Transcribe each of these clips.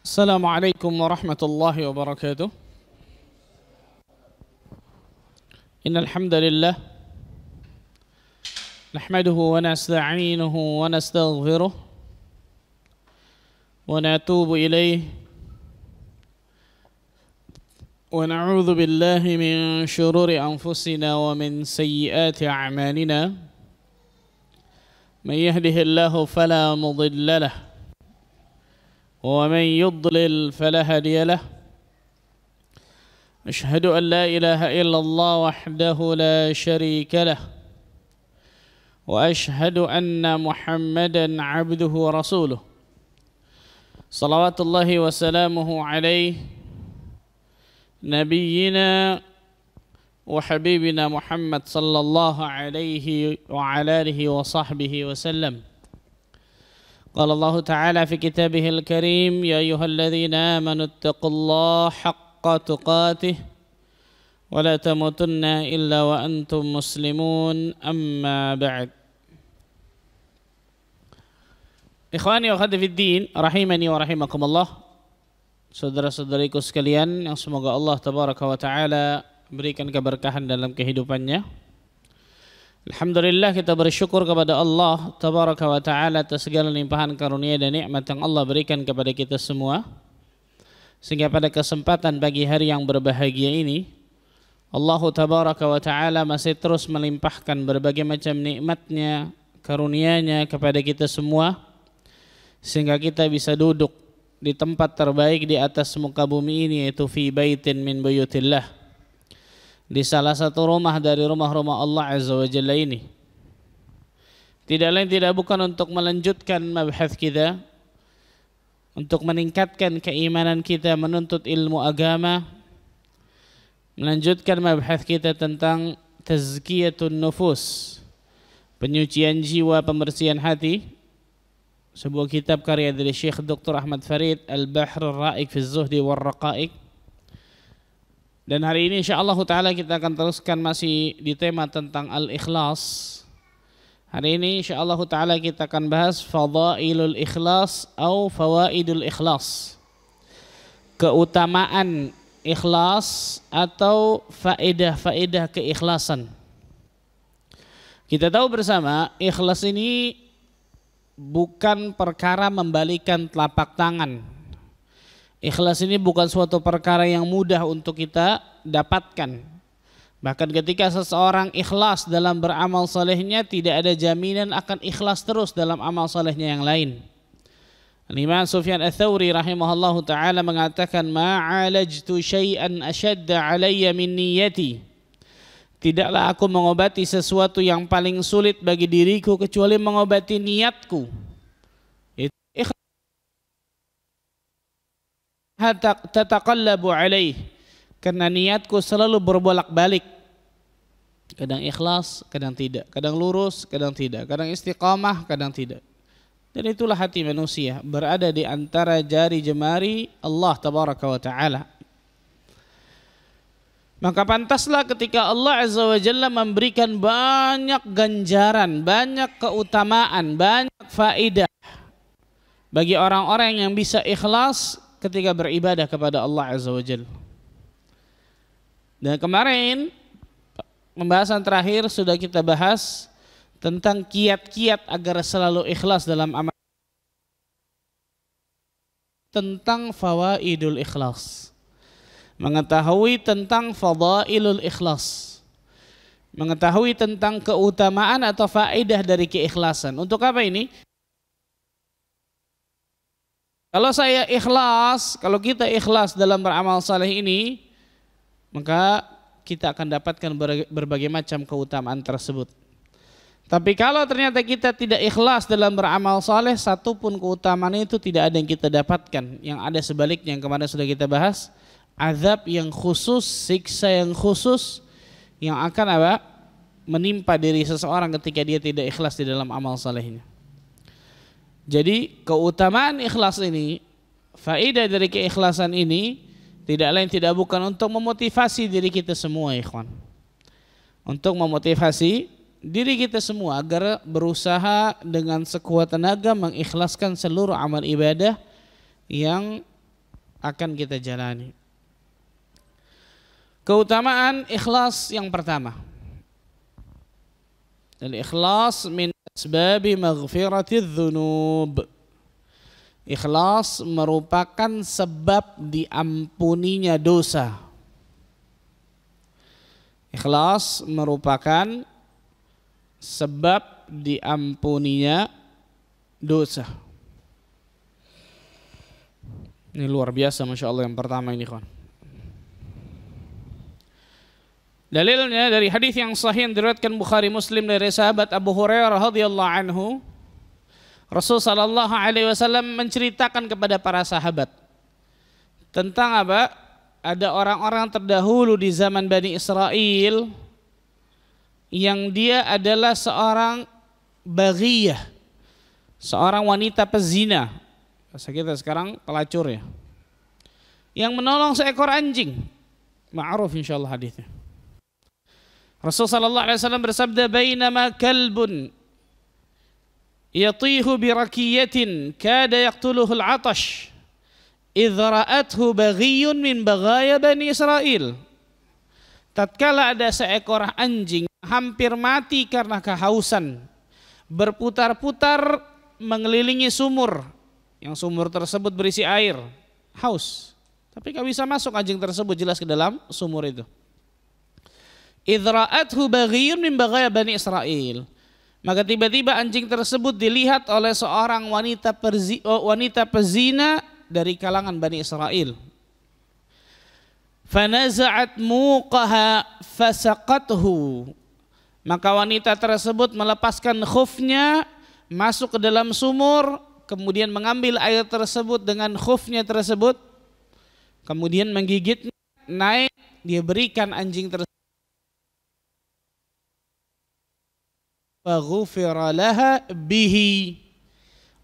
Assalamualaikum warahmatullahi wabarakatuh. Innal hamdalillah nahmaduhu wa nasta'inuhu wa nastaghfiruh wa natubu ilayh wa na'udzu billahi min shururi anfusina wa min sayyiati a'malina. Man yahdihillahu fala mudilla lahu ومن يضلل فلا هادي له أشهد أن لا إله إلا الله وحده لا شريك له وأشهد أن محمدا عبده ورسوله صلوات الله وسلامه عليه نبينا وحبيبنا محمد صلى الله عليه وعلى آله وصحبه وسلم. قال الله تعالى في كتابه الكريم يا أيها الذين آمنوا اتقوا الله حق تقاته ولا تموتن إلا وأنتم مسلمون أما بعد. Ikhwani wa akhwati fid din rahimani wa rahimakumullah. Saudara-saudariku sekalian yang semoga Allah tabaraka wa taala berikan keberkahan dalam kehidupannya. Alhamdulillah, kita bersyukur kepada Allah tabaraka wa ta'ala atas segala limpahan karunia dan nikmat yang Allah berikan kepada kita semua, sehingga pada kesempatan pagi hari yang berbahagia ini Allah tabaraka wa ta'ala masih terus melimpahkan berbagai macam nikmatnya, karunia-Nya kepada kita semua, sehingga kita bisa duduk di tempat terbaik di atas muka bumi ini, yaitu fi baitin min buyutillah, di salah satu rumah dari rumah-rumah Allah Azza wa Jalla ini. Tidak lain tidak bukan untuk melanjutkan mabhath kita, untuk meningkatkan keimanan kita, menuntut ilmu agama, melanjutkan mabhath kita tentang tazkiyatun nufus, penyucian jiwa, pembersihan hati, sebuah kitab karya dari Syekh Dr. Ahmad Farid Al-Bahr Ar-Ra'iq fi Az-Zuhdi war-Raqa'iq. Dan hari ini insyaallah ta'ala kita akan teruskan masih di tema tentang al-ikhlas. Hari ini insyaallah ta'ala kita akan bahas fadailul ikhlas atau fawaidul ikhlas, keutamaan ikhlas atau faedah-faedah keikhlasan. Kita tahu bersama ikhlas ini bukan perkara membalikan telapak tangan. Ikhlas ini bukan suatu perkara yang mudah untuk kita dapatkan. Bahkan ketika seseorang ikhlas dalam beramal salehnya, tidak ada jaminan akan ikhlas terus dalam amal salehnya yang lain. Imam Sufyan Ats-Tsauri rahimahullahu taala mengatakan, "Ma'alajtu syai'an ashadda 'alayya min niyyati." Tidaklah aku mengobati sesuatu yang paling sulit bagi diriku kecuali mengobati niatku. Tataqallabu alaih, karena niatku selalu berbolak-balik, kadang ikhlas, kadang tidak, kadang lurus, kadang tidak, kadang istiqamah, kadang tidak. Dan itulah hati manusia, berada di antara jari jemari Allah tabaraka wa ta'ala. Maka pantaslah ketika Allah Azza wa Jalla memberikan banyak ganjaran, banyak keutamaan, banyak faedah bagi orang-orang yang bisa ikhlas ketika beribadah kepada Allah Azza wa Jalla. Dan kemarin pembahasan terakhir sudah kita bahas tentang kiat-kiat agar selalu ikhlas dalam amal, tentang fawaidul ikhlas, mengetahui tentang fadailul ikhlas, mengetahui tentang keutamaan atau faedah dari keikhlasan. Untuk apa ini? Kalau saya ikhlas, kalau kita ikhlas dalam beramal saleh ini, maka kita akan dapatkan berbagai macam keutamaan tersebut. Tapi kalau ternyata kita tidak ikhlas dalam beramal saleh, satupun keutamaan itu tidak ada yang kita dapatkan. Yang ada sebaliknya, yang kemarin sudah kita bahas, azab yang khusus, siksa yang khusus yang akan menimpa diri seseorang ketika dia tidak ikhlas di dalam amal salehnya. Jadi keutamaan ikhlas ini, faedah dari keikhlasan ini tidak lain tidak bukan untuk memotivasi diri kita semua, ikhwan. Untuk memotivasi diri kita semua agar berusaha dengan sekuat tenaga mengikhlaskan seluruh amal ibadah yang akan kita jalani. Keutamaan ikhlas yang pertama. Al-ikhlas min asbabi maghfiratidz dzunub. Ikhlas merupakan sebab diampuninya dosa. Ikhlas merupakan sebab diampuninya dosa. Ini luar biasa, Masya Allah yang pertama ini, kawan. Dalilnya dari hadis yang sahih yang diriwayatkan Bukhari Muslim dari sahabat Abu Hurairah radhiyallahu anhu, Rasul sallallahu alaihi wasallam menceritakan kepada para sahabat tentang apa? Ada orang-orang terdahulu di zaman Bani Israel yang dia adalah seorang baghiyah, seorang wanita pezina. Bahasa kita sekarang pelacur ya. Yang menolong seekor anjing. Ma'ruf insyaallah hadisnya. Rasul sallallahu alaihi wasallam bersabda, "Bainama kalbun yatihu bi rakiyatin kada yaqtuluhu al-'atash idh ra'athu baghiyun min baghaya Bani Israel." Tatkala ada seekor anjing hampir mati karena kehausan, berputar-putar mengelilingi sumur, yang sumur tersebut berisi air, haus, tapi gak bisa masuk anjing tersebut jelas ke dalam sumur itu. Idra'athu baghiyun min baghaya Bani Israel. Maka tiba-tiba anjing tersebut dilihat oleh seorang wanita pezina dari kalangan Bani Israel. Fanaza'at muqaha fasaqathu. Maka wanita tersebut melepaskan khufnya, masuk ke dalam sumur, kemudian mengambil air tersebut dengan khufnya tersebut, kemudian menggigitnya, naik, dia berikan anjing tersebut. Faghufira laha bihi.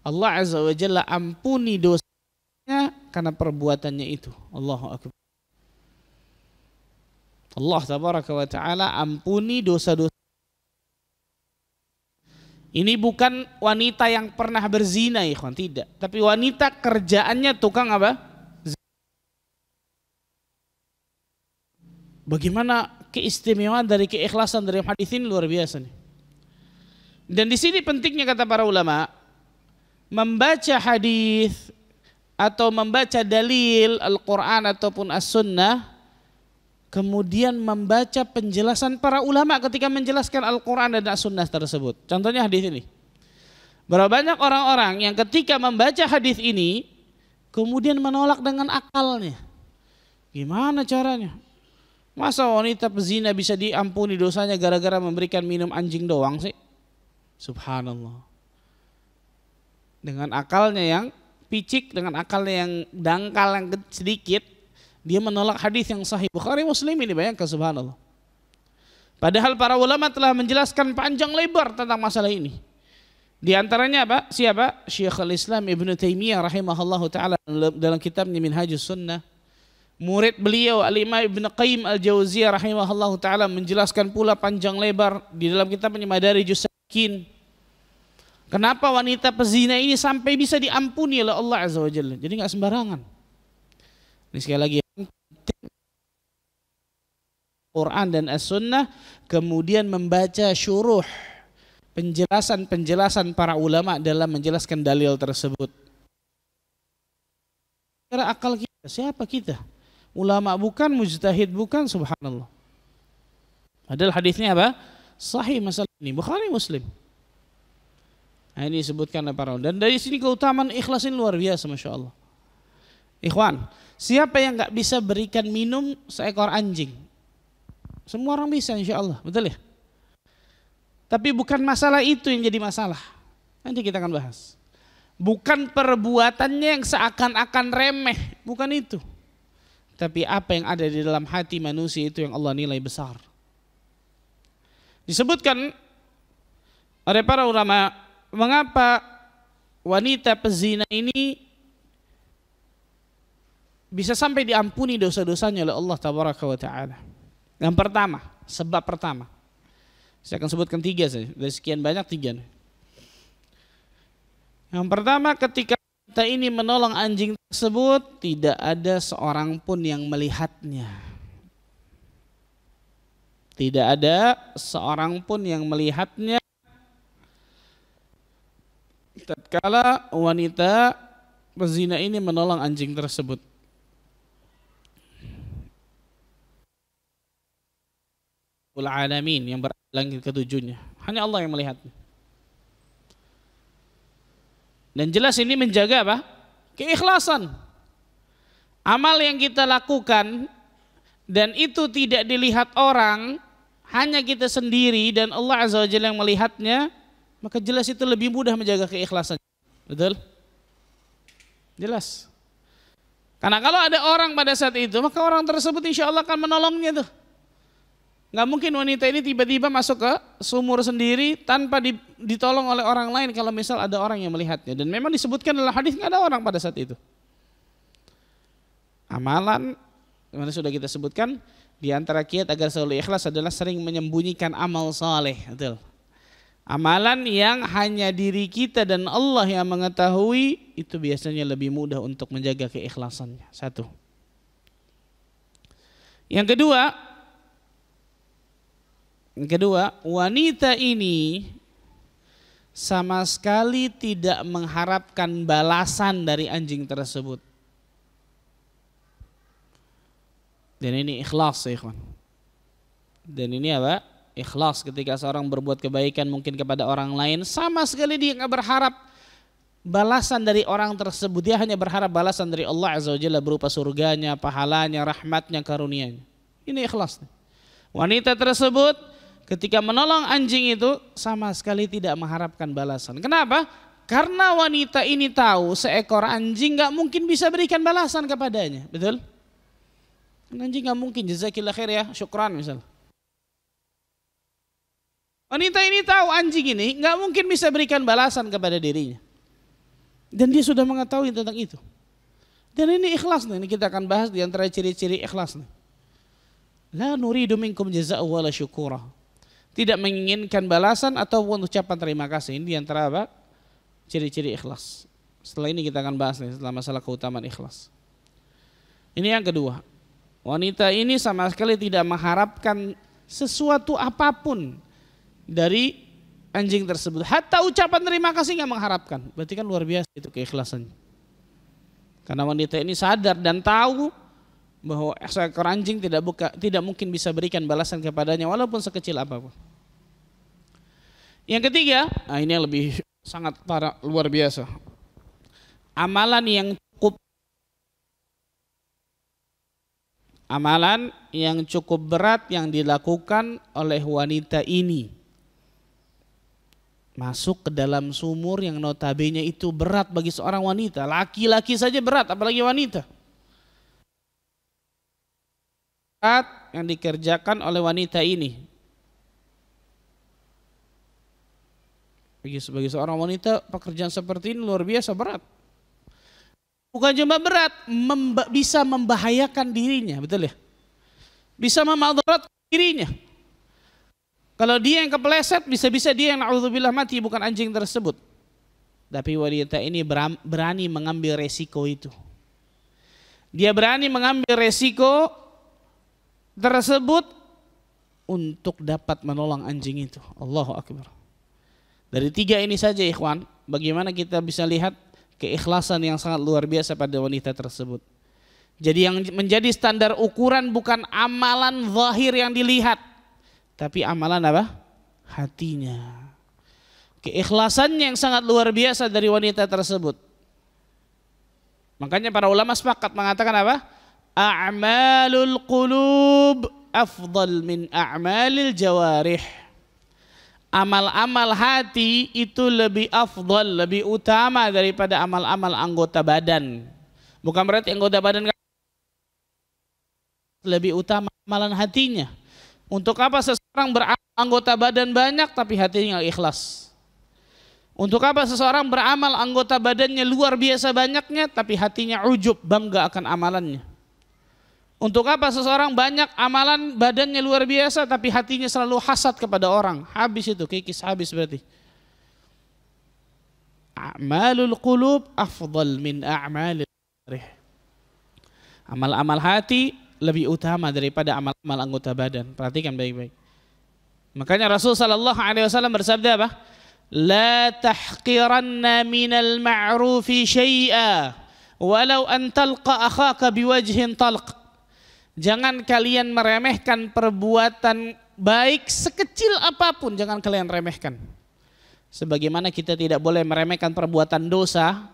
Allah Azza wa Jalla ampuni dosanya karena perbuatannya itu. Allahu Akbar. Allah Tabaraka wa Ta'ala ampuni dosa-dosa. Ini bukan wanita yang pernah berzina, ikhwan, tidak. Tapi wanita kerjaannya tukang apa? Bagaimana keistimewaan dari keikhlasan dari hadis ini luar biasa nih. Dan di sini pentingnya kata para ulama, membaca hadis atau membaca dalil Al-Quran ataupun As-Sunnah, kemudian membaca penjelasan para ulama ketika menjelaskan Al-Quran dan As-Sunnah tersebut. Contohnya hadis ini. Berapa banyak orang-orang yang ketika membaca hadis ini kemudian menolak dengan akalnya. Gimana caranya? Masa wanita pezina bisa diampuni dosanya gara-gara memberikan minum anjing doang sih? Subhanallah. Dengan akalnya yang picik, dengan akalnya yang dangkal, yang sedikit, dia menolak hadis yang sahih Bukhari Muslim ini, bayangkan subhanallah. Padahal para ulama telah menjelaskan panjang lebar tentang masalah ini. Di antaranya apa? Siapa? Syekhul Islam Ibnu Taimiyah rahimahullahu taala dalam kitabnya Minhajus Sunnah. Murid beliau Al-Imam Ibnu Qayyim Al-Jauziyah rahimahullahu taala menjelaskan pula panjang lebar di dalam kitabnya Madarijus Salikin. Kenapa wanita pezina ini sampai bisa diampuni oleh Allah Azza wa Jalla? Jadi enggak sembarangan. Ini sekali lagi Quran dan As-Sunnah, kemudian membaca syuruh, penjelasan-penjelasan para ulama dalam menjelaskan dalil tersebut. Kira akal kita, siapa kita? Ulama bukan, mujtahid bukan, subhanallah. Padahal hadisnya apa? Sahih masalah ini, Bukhari Muslim. Nah, ini disebutkan oleh para ulama. Dan dari sini keutamaan ikhlas ini luar biasa, Masya Allah. Ikhwan, siapa yang gak bisa berikan minum seekor anjing? Semua orang bisa insya Allah, betul ya? Tapi bukan masalah itu yang jadi masalah. Nanti kita akan bahas. Bukan perbuatannya yang seakan-akan remeh, bukan itu. Tapi apa yang ada di dalam hati manusia itu yang Allah nilai besar. Disebutkan oleh para ulama, mengapa wanita pezina ini bisa sampai diampuni dosa-dosanya oleh Allah Tabaraka wa Ta'ala. Yang pertama, sebab pertama, saya akan sebutkan 3 saja, dari sekian banyak 3. Yang pertama, ketika wanita ini menolong anjing tersebut, tidak ada seorang pun yang melihatnya. Tidak ada seorang pun yang melihatnya tatkala wanita pezina ini menolong anjing tersebut. Alamin, yang berlangit ketujuhnya, hanya Allah yang melihatnya. Dan jelas ini menjaga apa? Keikhlasan. Amal yang kita lakukan dan itu tidak dilihat orang, hanya kita sendiri dan Allah Azza wa Jalla yang melihatnya, maka jelas itu lebih mudah menjaga keikhlasan. Betul? Jelas. Karena kalau ada orang pada saat itu, maka orang tersebut insya Allah akan menolongnya tuh. Nggak mungkin wanita ini tiba-tiba masuk ke sumur sendiri tanpa ditolong oleh orang lain kalau misal ada orang yang melihatnya. Dan memang disebutkan dalam hadis nggak ada orang pada saat itu. Amalan, mana sudah kita sebutkan, di antara kiat agar selalu ikhlas adalah sering menyembunyikan amal saleh. Betul. Amalan yang hanya diri kita dan Allah yang mengetahui, itu biasanya lebih mudah untuk menjaga keikhlasannya. Satu. Yang kedua, wanita ini sama sekali tidak mengharapkan balasan dari anjing tersebut. Dan ini ikhlas ya ikhwan. Dan ini apa? Ikhlas ketika seorang berbuat kebaikan mungkin kepada orang lain, sama sekali dia nggak berharap balasan dari orang tersebut. Dia hanya berharap balasan dari Allah Azza wa Jalla berupa surganya, pahalanya, rahmatnya, karunianya. Ini ikhlas. Wanita tersebut ketika menolong anjing itu sama sekali tidak mengharapkan balasan. Kenapa? Karena wanita ini tahu seekor anjing nggak mungkin bisa berikan balasan kepadanya. Betul? Anjing nggak mungkin jazakillah khair ya, syukran misal. Wanita ini tahu anjing ini nggak mungkin bisa berikan balasan kepada dirinya. Dan dia sudah mengetahui tentang itu. Dan ini ikhlas nih, ini kita akan bahas di antara ciri-ciri ikhlas nih. La nuridu minkum jazaa'an wala syukura. Tidak menginginkan balasan ataupun ucapan terima kasih. Ini di antara apa? Ciri-ciri ikhlas. Setelah ini kita akan bahas nih, setelah masalah keutamaan ikhlas. Ini yang kedua. Wanita ini sama sekali tidak mengharapkan sesuatu apapun dari anjing tersebut. Hatta ucapan terima kasih nggak mengharapkan. Berarti kan luar biasa itu keikhlasannya. Karena wanita ini sadar dan tahu bahwa seekor anjing tidak mungkin bisa berikan balasan kepadanya walaupun sekecil apapun. Yang ketiga, nah ini yang lebih sangat luar biasa. Amalan yang cukup berat yang dilakukan oleh wanita ini. Masuk ke dalam sumur yang notabene itu berat bagi seorang wanita. Laki-laki saja berat, apalagi wanita. Yang dikerjakan oleh wanita ini bagi seorang wanita, pekerjaan seperti ini luar biasa berat. Bukan cuma berat, bisa membahayakan dirinya, betul ya? Bisa memadaratkan dirinya. Kalau dia yang kepleset, bisa-bisa dia yang na'udzubillah mati, bukan anjing tersebut. Tapi wanita ini berani mengambil resiko itu. Dia berani mengambil resiko tersebut untuk dapat menolong anjing itu. Allahu Akbar. Dari tiga ini saja ikhwan, bagaimana kita bisa lihat keikhlasan yang sangat luar biasa pada wanita tersebut. Jadi yang menjadi standar ukuran bukan amalan zahir yang dilihat, tapi amalan apa? Hatinya. Keikhlasannya yang sangat luar biasa dari wanita tersebut. Makanya para ulama sepakat mengatakan apa? A'malul qulub afdal min a'malil jawarih. Amal-amal hati itu lebih afdal, lebih utama daripada amal-amal anggota badan. Bukan berarti anggota badan lebih utama amalan hatinya. Untuk apa seseorang beramal anggota badan banyak tapi hatinya nggak ikhlas? Untuk apa seseorang beramal anggota badannya luar biasa banyaknya tapi hatinya ujub, bangga akan amalannya? Untuk apa seseorang banyak amalan badannya luar biasa tapi hatinya selalu hasad kepada orang? Habis itu, kikis habis berarti. a'malul qulub afdal min a'malil jarih. Amal-amal hati lebih utama daripada amal-amal anggota badan. Perhatikan baik-baik. Makanya Rasul sallallahu alaihi wasallam bersabda apa? La tahqiranna minal ma'rufi syai'a walau an talqa akhaka biwajhin talq. Jangan kalian meremehkan perbuatan baik sekecil apapun, jangan kalian remehkan. Sebagaimana kita tidak boleh meremehkan perbuatan dosa,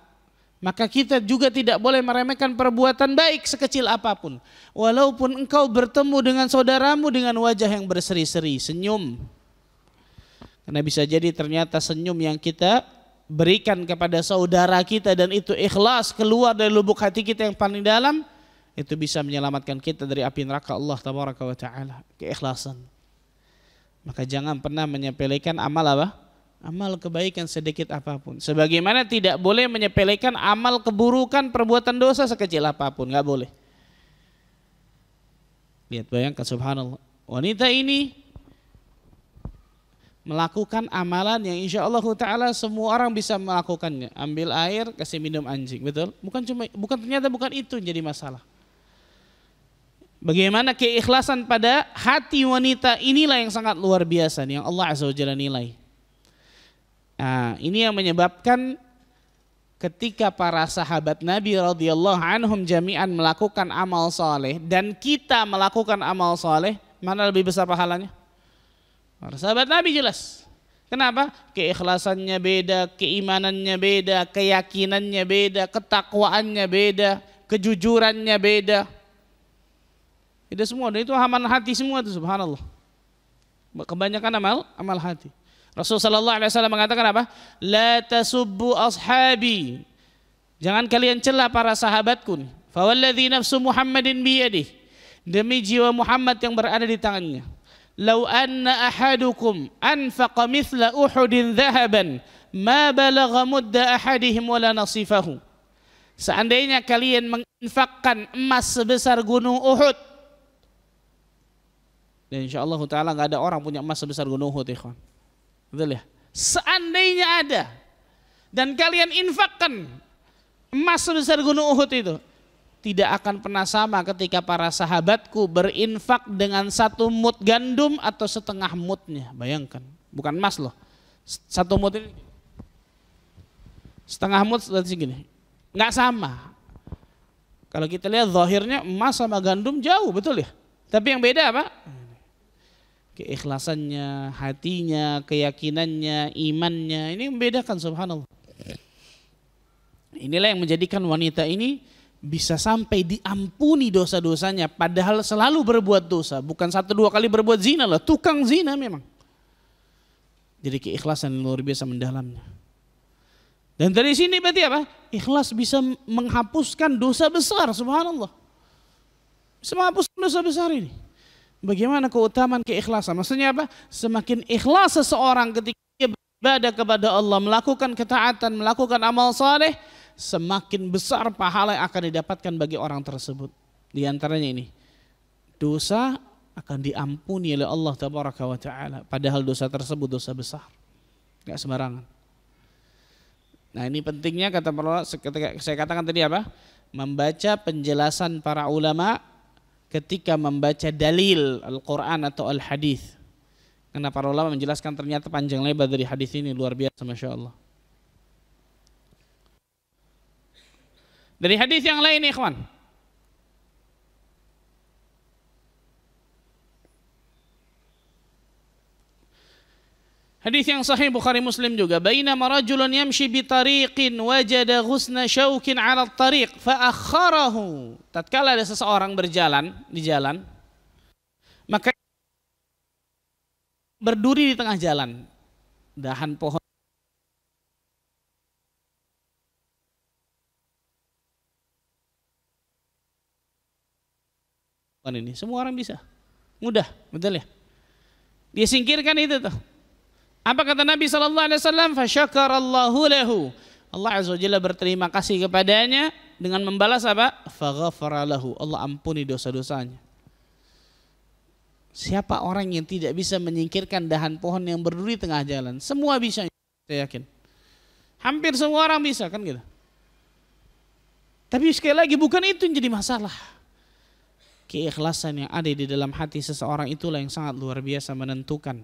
maka kita juga tidak boleh meremehkan perbuatan baik sekecil apapun. Walaupun engkau bertemu dengan saudaramu dengan wajah yang berseri-seri, senyum. Karena bisa jadi ternyata senyum yang kita berikan kepada saudara kita dan itu ikhlas keluar dari lubuk hati kita yang paling dalam, itu bisa menyelamatkan kita dari api neraka Allah tabaraka wa ta'ala. Keikhlasan. Maka jangan pernah menyepelekan amal apa? Amal kebaikan sedikit apapun. Sebagaimana tidak boleh menyepelekan amal keburukan perbuatan dosa sekecil apapun, nggak boleh. Lihat, bayangkan, subhanallah. Wanita ini melakukan amalan yang insya Allah Taala semua orang bisa melakukannya. Ambil air, kasih minum anjing, betul? Ternyata bukan itu yang jadi masalah. Bagaimana keikhlasan pada hati wanita inilah yang sangat luar biasa, yang Allah Azza wa Jalla nilai. Nah, ini yang menyebabkan ketika para sahabat Nabi radhiyallahu anhum jami'an melakukan amal soleh dan kita melakukan amal soleh, mana lebih besar pahalanya? Para sahabat Nabi jelas. Kenapa? Keikhlasannya beda, keimanannya beda, keyakinannya beda, ketakwaannya beda, kejujurannya beda. Itu semua, dan itu amal hati semua itu, subhanallah. Kebanyakan amal hati. Rasulullah sallallahu alaihi wasallam mengatakan apa? La tasubbu ashabi. Jangan kalian cela para sahabatku. Fa walladzi nafsu Muhammadin biyadihi. Demi jiwa Muhammad yang berada di tangannya. Lau anna ahadukum anfaqa mithla Uhudin dhahaban ma balagha mudda ahadihim wala nasifahu. Seandainya kalian menginfakkan emas sebesar gunung Uhud. Dan insyaallah taala enggak ada orang punya emas sebesar gunung Uhud, ikhwan. Betul ya? Seandainya ada dan kalian infakkan emas sebesar gunung Uhud itu, tidak akan pernah sama ketika para sahabatku berinfak dengan 1 mud gandum atau setengah mudnya. Bayangkan, bukan emas loh. 1 mud ini setengah mud segini. Nggak sama. Kalau kita lihat zahirnya emas sama gandum jauh, betul ya? Tapi yang beda apa? Keikhlasannya, hatinya, keyakinannya, imannya, ini membedakan, subhanallah. Inilah yang menjadikan wanita ini bisa sampai diampuni dosa-dosanya padahal selalu berbuat dosa, bukan 1-2 kali berbuat zina lah, tukang zina memang. Jadi keikhlasan yang luar biasa mendalamnya. Dan dari sini berarti apa? Ikhlas bisa menghapuskan dosa besar, subhanallah. Bisa menghapuskan dosa besar ini. Bagaimana keutamaan keikhlasan? Maksudnya apa? Semakin ikhlas seseorang ketika dia beribadah kepada Allah, melakukan ketaatan, melakukan amal saleh, semakin besar pahala yang akan didapatkan bagi orang tersebut. Di antaranya ini, dosa akan diampuni oleh Allah tabaraka wa ta'ala. Padahal dosa tersebut dosa besar, gak sembarangan. Nah, ini pentingnya kata saya katakan tadi apa? Membaca penjelasan para ulama ketika membaca dalil Al-Quran atau Al-Hadis. Karena para ulama menjelaskan ternyata panjang lebar dari hadis ini, luar biasa, Masya Allah. Dari hadis yang lain, ikhwan. Hadis yang sahih Bukhari Muslim juga. Bainama rajulun yamshi bi tariqin wajada ghusna syaukin 'ala at-tariq fa akharahu. Tatkala ada seseorang berjalan di jalan, maka berduri di tengah jalan. Dahan pohon ini semua orang bisa. Mudah, betul ya? Dia singkirkan itu tuh. Apa kata Nabi SAW? Fasyakarallahu lahu. Allah Azza wa Jalla berterima kasih kepadanya dengan membalas apa? Faghafara lahu. Allah ampuni dosa-dosanya. Siapa orang yang tidak bisa menyingkirkan dahan pohon yang berduri tengah jalan? Semua bisa, saya yakin. Hampir semua orang bisa kan gitu. Tapi sekali lagi bukan itu yang jadi masalah. Keikhlasan yang ada di dalam hati seseorang itulah yang sangat luar biasa menentukan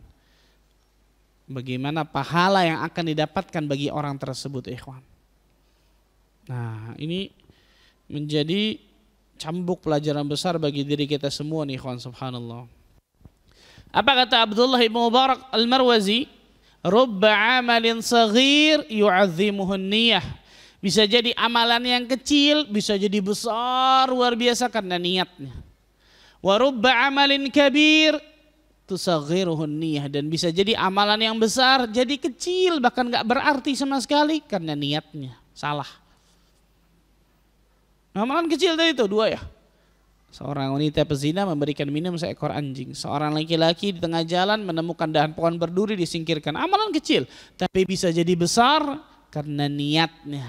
bagaimana pahala yang akan didapatkan bagi orang tersebut, ikhwan. Nah, ini menjadi cambuk pelajaran besar bagi diri kita semua nih, ikhwan, subhanallah. Apa kata Abdullah ibn Mubarak al-Marwazi? Rubba amalin saghir yu'azzimuhun niyah. Bisa jadi amalan yang kecil, bisa jadi besar, luar biasa karena niatnya. Wa rubba amalin kabir tusaghiruhun niyah. Dan bisa jadi amalan yang besar jadi kecil, bahkan gak berarti sama sekali karena niatnya salah. Amalan kecil tadi itu dua ya. Seorang wanita pezina memberikan minum seekor anjing. Seorang laki-laki di tengah jalan menemukan dahan pohon berduri, disingkirkan. Amalan kecil, tapi bisa jadi besar karena niatnya,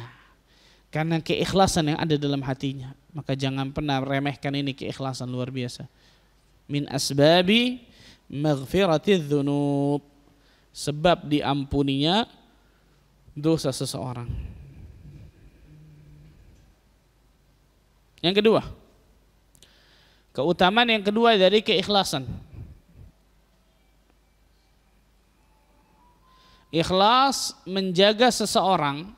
karena keikhlasan yang ada dalam hatinya. Maka jangan pernah remehkan ini keikhlasan luar biasa. Min asbabi maghfiratidz dzunub, sebab diampuninya dosa seseorang. Yang kedua, keutamaan yang kedua dari keikhlasan. Ikhlas menjaga seseorang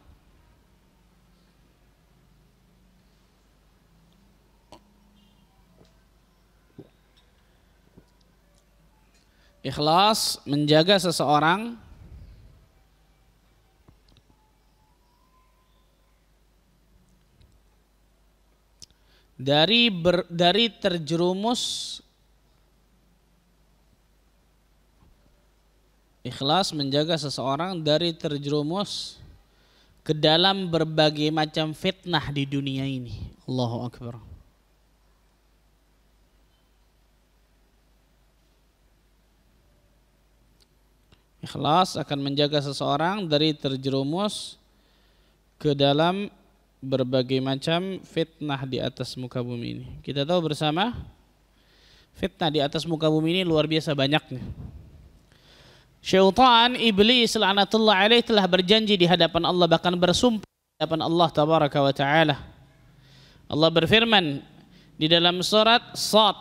dari terjerumus. Ikhlas menjaga seseorang dari terjerumus ke dalam berbagai macam fitnah di dunia ini. Allahu Akbar. Ikhlas akan menjaga seseorang dari terjerumus ke dalam berbagai macam fitnah di atas muka bumi ini. Kita tahu bersama, fitnah di atas muka bumi ini luar biasa banyaknya. Syaitan, iblis laknatullah alaih telah berjanji di hadapan Allah, bahkan bersumpah di hadapan Allah tabaraka wa taala. Allah berfirman di dalam surat Shad,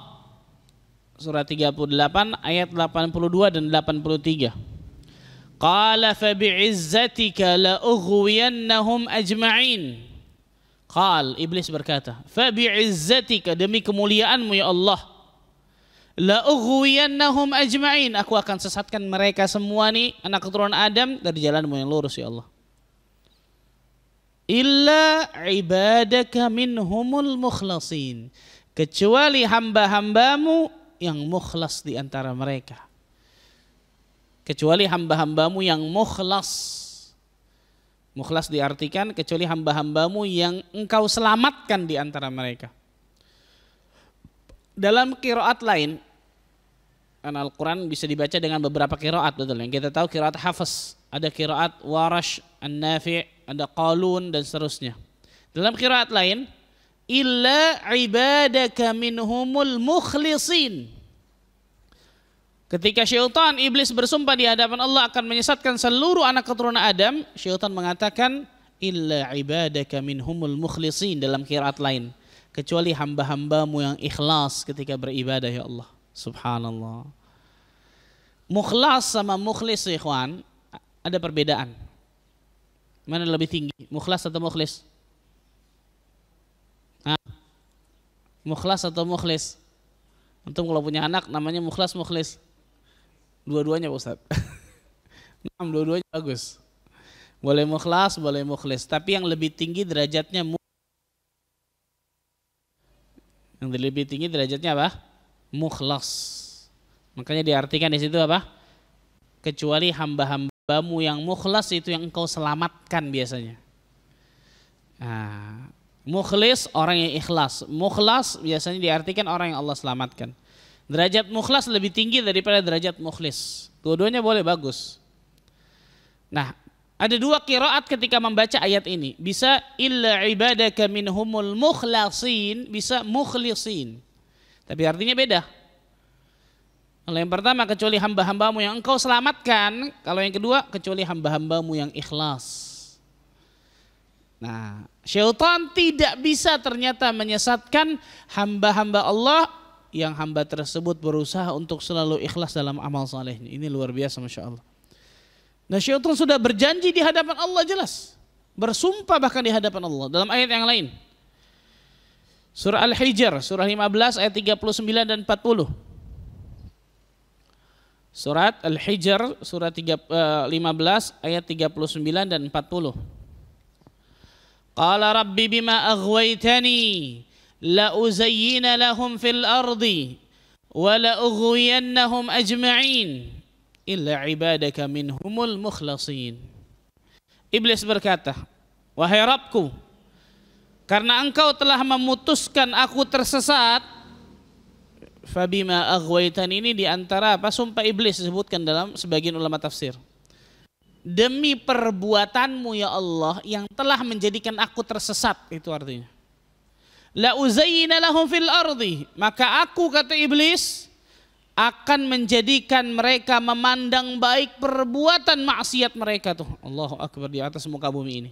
surat 38 ayat 82 dan 83. Qala fa bi'izzatika la ughwiyannahum ajma'in. Qal, iblis berkata, fa bi'izzatika, demi kemuliaanmu ya Allah, la ughwiyannahum ajma'in, aku akan sesatkan mereka semua nih anak keturunan Adam dari jalanmu yang lurus ya Allah. Illa ibadaka minhumul mukhlasin, kecuali hamba-hambamu yang mukhlas di antara mereka. Kecuali hamba-hambamu yang mukhlas. Mukhlas diartikan kecuali hamba-hambamu yang engkau selamatkan di antara mereka. Dalam qiraat lain, karena Al-Quran bisa dibaca dengan beberapa qiraat, betul. Yang kita tahu qiraat Hafs, ada qiraat Warash, An-Nafi', ada Qalun dan seterusnya. Dalam qiraat lain, illa ibadaka minhumul mukhlisin. Ketika syaitan, iblis bersumpah di hadapan Allah akan menyesatkan seluruh anak keturunan Adam, syaitan mengatakan illa ibadaka minhumul mukhlisin dalam qiraat lain, kecuali hamba-hambamu yang ikhlas ketika beribadah ya Allah. Subhanallah. Mukhlas sama mukhlis, ikhwan, ada perbedaan. Mana lebih tinggi, mukhlas atau mukhlis? Mukhlas atau mukhlis? Antum kalau punya anak namanya mukhlas mukhlis? Dua-duanya Ustaz. Dua-duanya bagus. Boleh mukhlas, boleh mukhlis. Tapi yang lebih tinggi derajatnya apa? Mukhlas. Makanya diartikan di situ apa? Kecuali hamba-hambamu yang mukhlas, itu yang engkau selamatkan biasanya. Nah, mukhlis orang yang ikhlas. Mukhlas biasanya diartikan orang yang Allah selamatkan. Derajat mukhlas lebih tinggi daripada derajat mukhlis. Dua-duanya boleh, bagus. Nah, ada dua qiraat ketika membaca ayat ini. Bisa illa ibadaka minhumul mukhlasin, bisa mukhlisin. Tapi artinya beda. Kalau yang pertama kecuali hamba-hambamu yang engkau selamatkan. Kalau yang kedua kecuali hamba-hambamu yang ikhlas. Nah, syaitan tidak bisa ternyata menyesatkan hamba-hamba Allah yang hamba tersebut berusaha untuk selalu ikhlas dalam amal salehnya. Ini luar biasa, Masya Allah. Nah, syaitan sudah berjanji di hadapan Allah jelas. Bersumpah bahkan di hadapan Allah dalam ayat yang lain. Surah Al-Hijr, surah 15 ayat 39 dan 40. Surat Al-Hijr, surah 15 ayat 39 dan 40. Qala rabbi bima aghwaytani la uzayyina lahum fil ardi wa la ughwiyannahum ajma'in illa ibadaka minhumul mukhlasin. Iblis berkata, wahai Rabbku, karena engkau telah memutuskan aku tersesat, fabima aghwaitan ini diantara sumpah iblis disebutkan dalam sebagian ulama tafsir. Demi perbuatanmu ya Allah yang telah menjadikan aku tersesat, itu artinya. La uzayyina lahum fil ardi, maka aku, kata iblis, akan menjadikan mereka memandang baik perbuatan maksiat mereka tuh. Allahu Akbar, di atas muka bumi ini.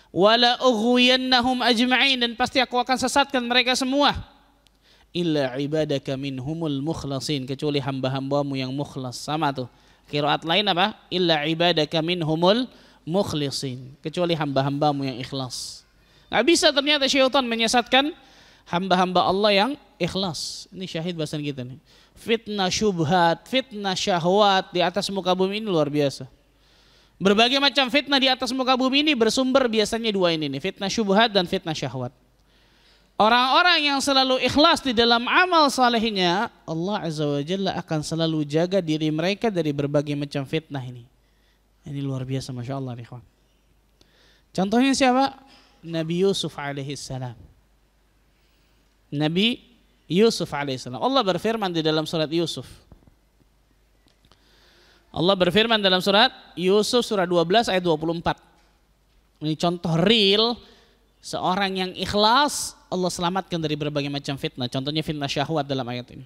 Wala ughwiyannahum ajma'in, dan pasti aku akan sesatkan mereka semua. Illa ibadaka minhumul mukhlasin, kecuali hamba-hambamu yang mukhlas. Sama tuh. Qiraat lain apa? Illa ibadaka minhumul mukhlasin, kecuali hamba-hambamu yang ikhlas. Gak bisa ternyata syaitan menyesatkan hamba-hamba Allah yang ikhlas. Ini syahid bahasan kita nih. Fitnah syubhat, fitnah syahwat di atas muka bumi ini luar biasa. Berbagai macam fitnah di atas muka bumi ini bersumber biasanya dua ini nih, fitnah syubhat dan fitnah syahwat. Orang-orang yang selalu ikhlas di dalam amal salehnya, Allah Azza wa Jalla akan selalu jaga diri mereka dari berbagai macam fitnah ini. Ini luar biasa, Masya Allah. Contohnya siapa? Nabi Yusuf alaihissalam. Nabi Yusuf alaihissalam. Allah berfirman di dalam surat Yusuf. Allah berfirman dalam surat Yusuf surah 12 ayat 24. Ini contoh real seorang yang ikhlas, Allah selamatkan dari berbagai macam fitnah. Contohnya fitnah syahwat dalam ayat ini.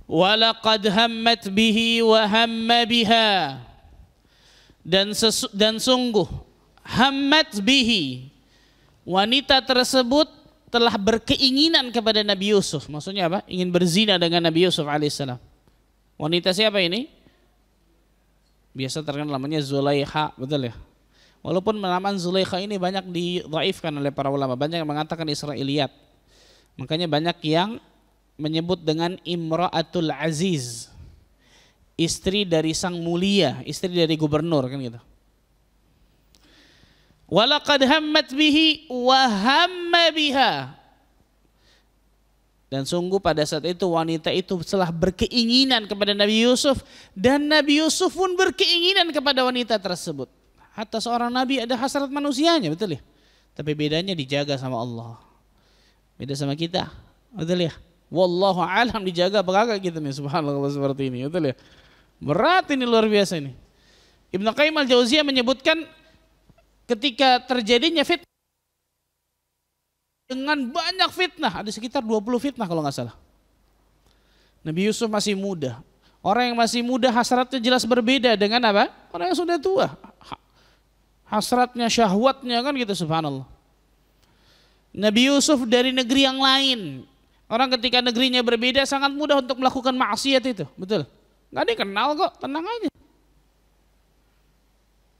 Walaqad hammat bihi wa hamma biha. Dan sungguh hammat bihi, wanita tersebut telah berkeinginan kepada Nabi Yusuf. Maksudnya apa? Ingin berzina dengan Nabi Yusuf alaihissalam. Wanita siapa ini? Biasa terkenal namanya Zulaikha, betul ya? Walaupun nama Zulaikha ini banyak didhaifkan oleh para ulama, banyak yang mengatakan Israiliyat. Makanya banyak yang menyebut dengan Imra'atul Aziz, istri dari sang mulia, istri dari gubernur, kan gitu. Walaqad hammat bihi wa hamma biha. Dan sungguh pada saat itu wanita itu telah berkeinginan kepada Nabi Yusuf, dan Nabi Yusuf pun berkeinginan kepada wanita tersebut. Hatta seorang nabi ada hasrat manusianya, betul ya? Tapi bedanya dijaga sama Allah. Beda sama kita, betul ya? Wallahu alam dijaga apa kagak gitu nih, subhanallah seperti ini, betul ya? Berat ini, luar biasa ini. Ibnu Qayyim al-Jauziyah menyebutkan ketika terjadinya fitnah dengan banyak fitnah, ada sekitar 20 fitnah kalau nggak salah. Nabi Yusuf masih muda. Orang yang masih muda hasratnya jelas berbeda dengan apa? Orang yang sudah tua. Hasratnya, syahwatnya kan gitu, subhanallah. Nabi Yusuf dari negeri yang lain. Orang ketika negerinya berbeda sangat mudah untuk melakukan maksiat itu, betul. Nggak dikenal kok, tenang aja.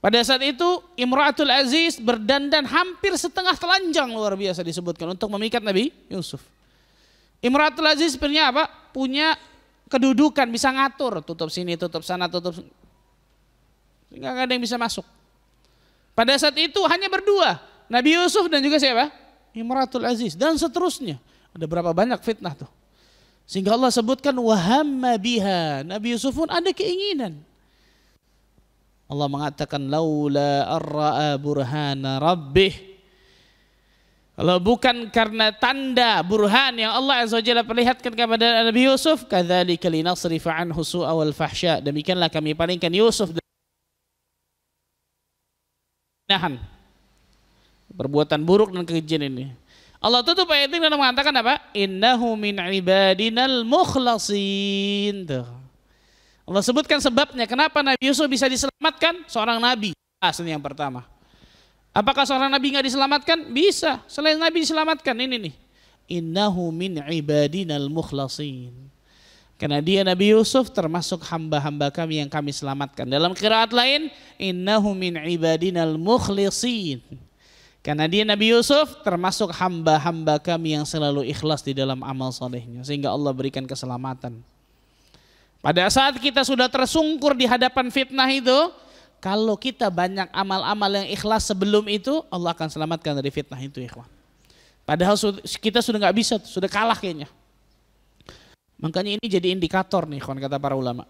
Pada saat itu Imra'atul Aziz berdandan hampir setengah telanjang, luar biasa disebutkan, untuk memikat Nabi Yusuf. Imra'atul Aziz sebenarnya apa? Punya kedudukan, bisa ngatur, tutup sini, tutup sana, tutup. Nggak ada yang bisa masuk. Pada saat itu hanya berdua, Nabi Yusuf dan juga siapa? Imra'atul Aziz, dan seterusnya. Ada berapa banyak fitnah tuh. Sehingga Allah sebutkan wahamma biha. Nabi Yusuf pun ada keinginan. Allah mengatakan laula arra'a burhana rabbih. Kalau bukan karena tanda burhan yang Allah Azza wa Jalla perlihatkan kepada Nabi Yusuf, kadzalika linasrifa anhu su'a wal fahsya. Demikianlah kami palingkan Yusuf nahan perbuatan buruk dan kekejian ini. Allah tutup ayat ini dan mengatakan apa? Innahu min ibadinal mukhlasin. Allah sebutkan sebabnya kenapa Nabi Yusuf bisa diselamatkan, seorang nabi. Asli yang pertama. Apakah seorang nabi nggak diselamatkan? Bisa. Selain nabi diselamatkan. Ini nih. Innahu min ibadinal mukhlasin. Karena dia Nabi Yusuf termasuk hamba-hamba kami yang kami selamatkan. Dalam qiraat lain, innahu min ibadinal mukhlisin. Karena dia Nabi Yusuf termasuk hamba-hamba kami yang selalu ikhlas di dalam amal solehnya. Sehingga Allah berikan keselamatan. Pada saat kita sudah tersungkur di hadapan fitnah itu, kalau kita banyak amal-amal yang ikhlas sebelum itu, Allah akan selamatkan dari fitnah itu, ikhwan. Padahal kita sudah nggak bisa, sudah kalah kayaknya. Makanya ini jadi indikator nih, ikhwan, kata para ulama.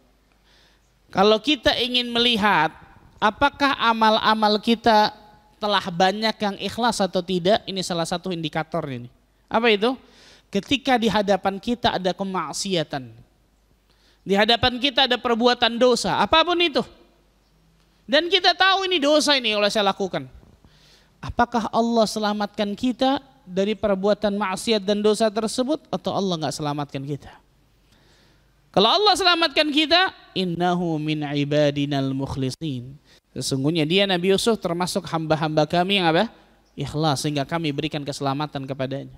Kalau kita ingin melihat apakah amal-amal kita telah banyak yang ikhlas atau tidak, ini salah satu indikator ini. Apa itu? Ketika di hadapan kita ada kemaksiatan, di hadapan kita ada perbuatan dosa, apapun itu. Dan kita tahu ini dosa ini oleh saya lakukan. Apakah Allah selamatkan kita dari perbuatan maksiat dan dosa tersebut atau Allah nggak selamatkan kita? Kalau Allah selamatkan kita, innahu min ibadinal mukhlisin. Sesungguhnya dia Nabi Yusuf termasuk hamba-hamba kami yang apa? Ikhlas, sehingga kami berikan keselamatan kepadanya.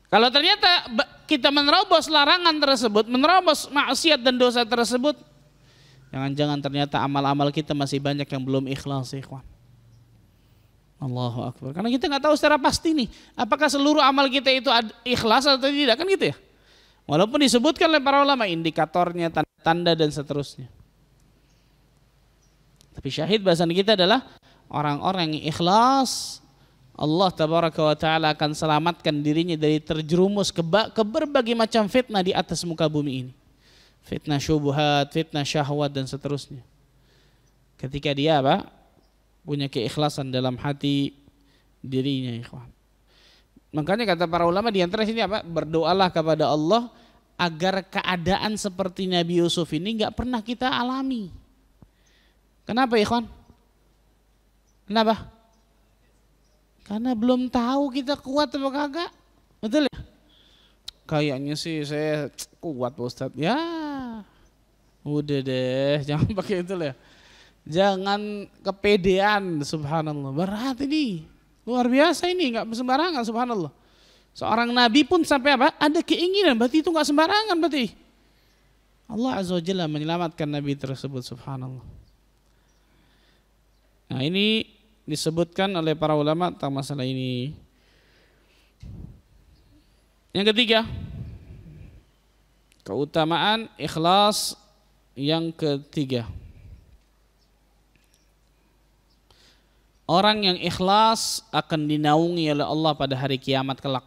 Kalau ternyata kita menerobos larangan tersebut, menerobos maksiat dan dosa tersebut, jangan-jangan ternyata amal-amal kita masih banyak yang belum ikhlas, ikhwan. Allahu Akbar. Karena kita nggak tahu secara pasti nih, apakah seluruh amal kita itu ikhlas atau tidak, kan gitu ya. Walaupun disebutkan oleh para ulama indikatornya, tanda-tanda dan seterusnya. Tapi syahid bahasan kita adalah orang-orang yang ikhlas, Allah tabaraka wa ta'ala akan selamatkan dirinya dari terjerumus ke berbagai macam fitnah di atas muka bumi ini. Fitnah syubhat, fitnah syahwat dan seterusnya. Ketika dia apa? Punya keikhlasan dalam hati dirinya, ikhwan. Makanya kata para ulama di antara sini apa? Berdoalah kepada Allah agar keadaan seperti Nabi Yusuf ini nggak pernah kita alami. Kenapa, ikhwan? Kenapa? Karena belum tahu kita kuat atau kagak. Betul ya? Kayaknya sih saya kuat, Pak Ustadz. Ya, udah deh, jangan pakai itu ya. Jangan kepedean, subhanallah. Berat ini, luar biasa ini, nggak sembarangan, subhanallah. Seorang nabi pun sampai apa? Ada keinginan, berarti itu nggak sembarangan berarti. Allah Azza wa Jalla menyelamatkan nabi tersebut, subhanallah. Nah ini disebutkan oleh para ulama tentang masalah ini. Yang ketiga, keutamaan ikhlas yang ketiga. Orang yang ikhlas akan dinaungi oleh Allah pada hari kiamat kelak.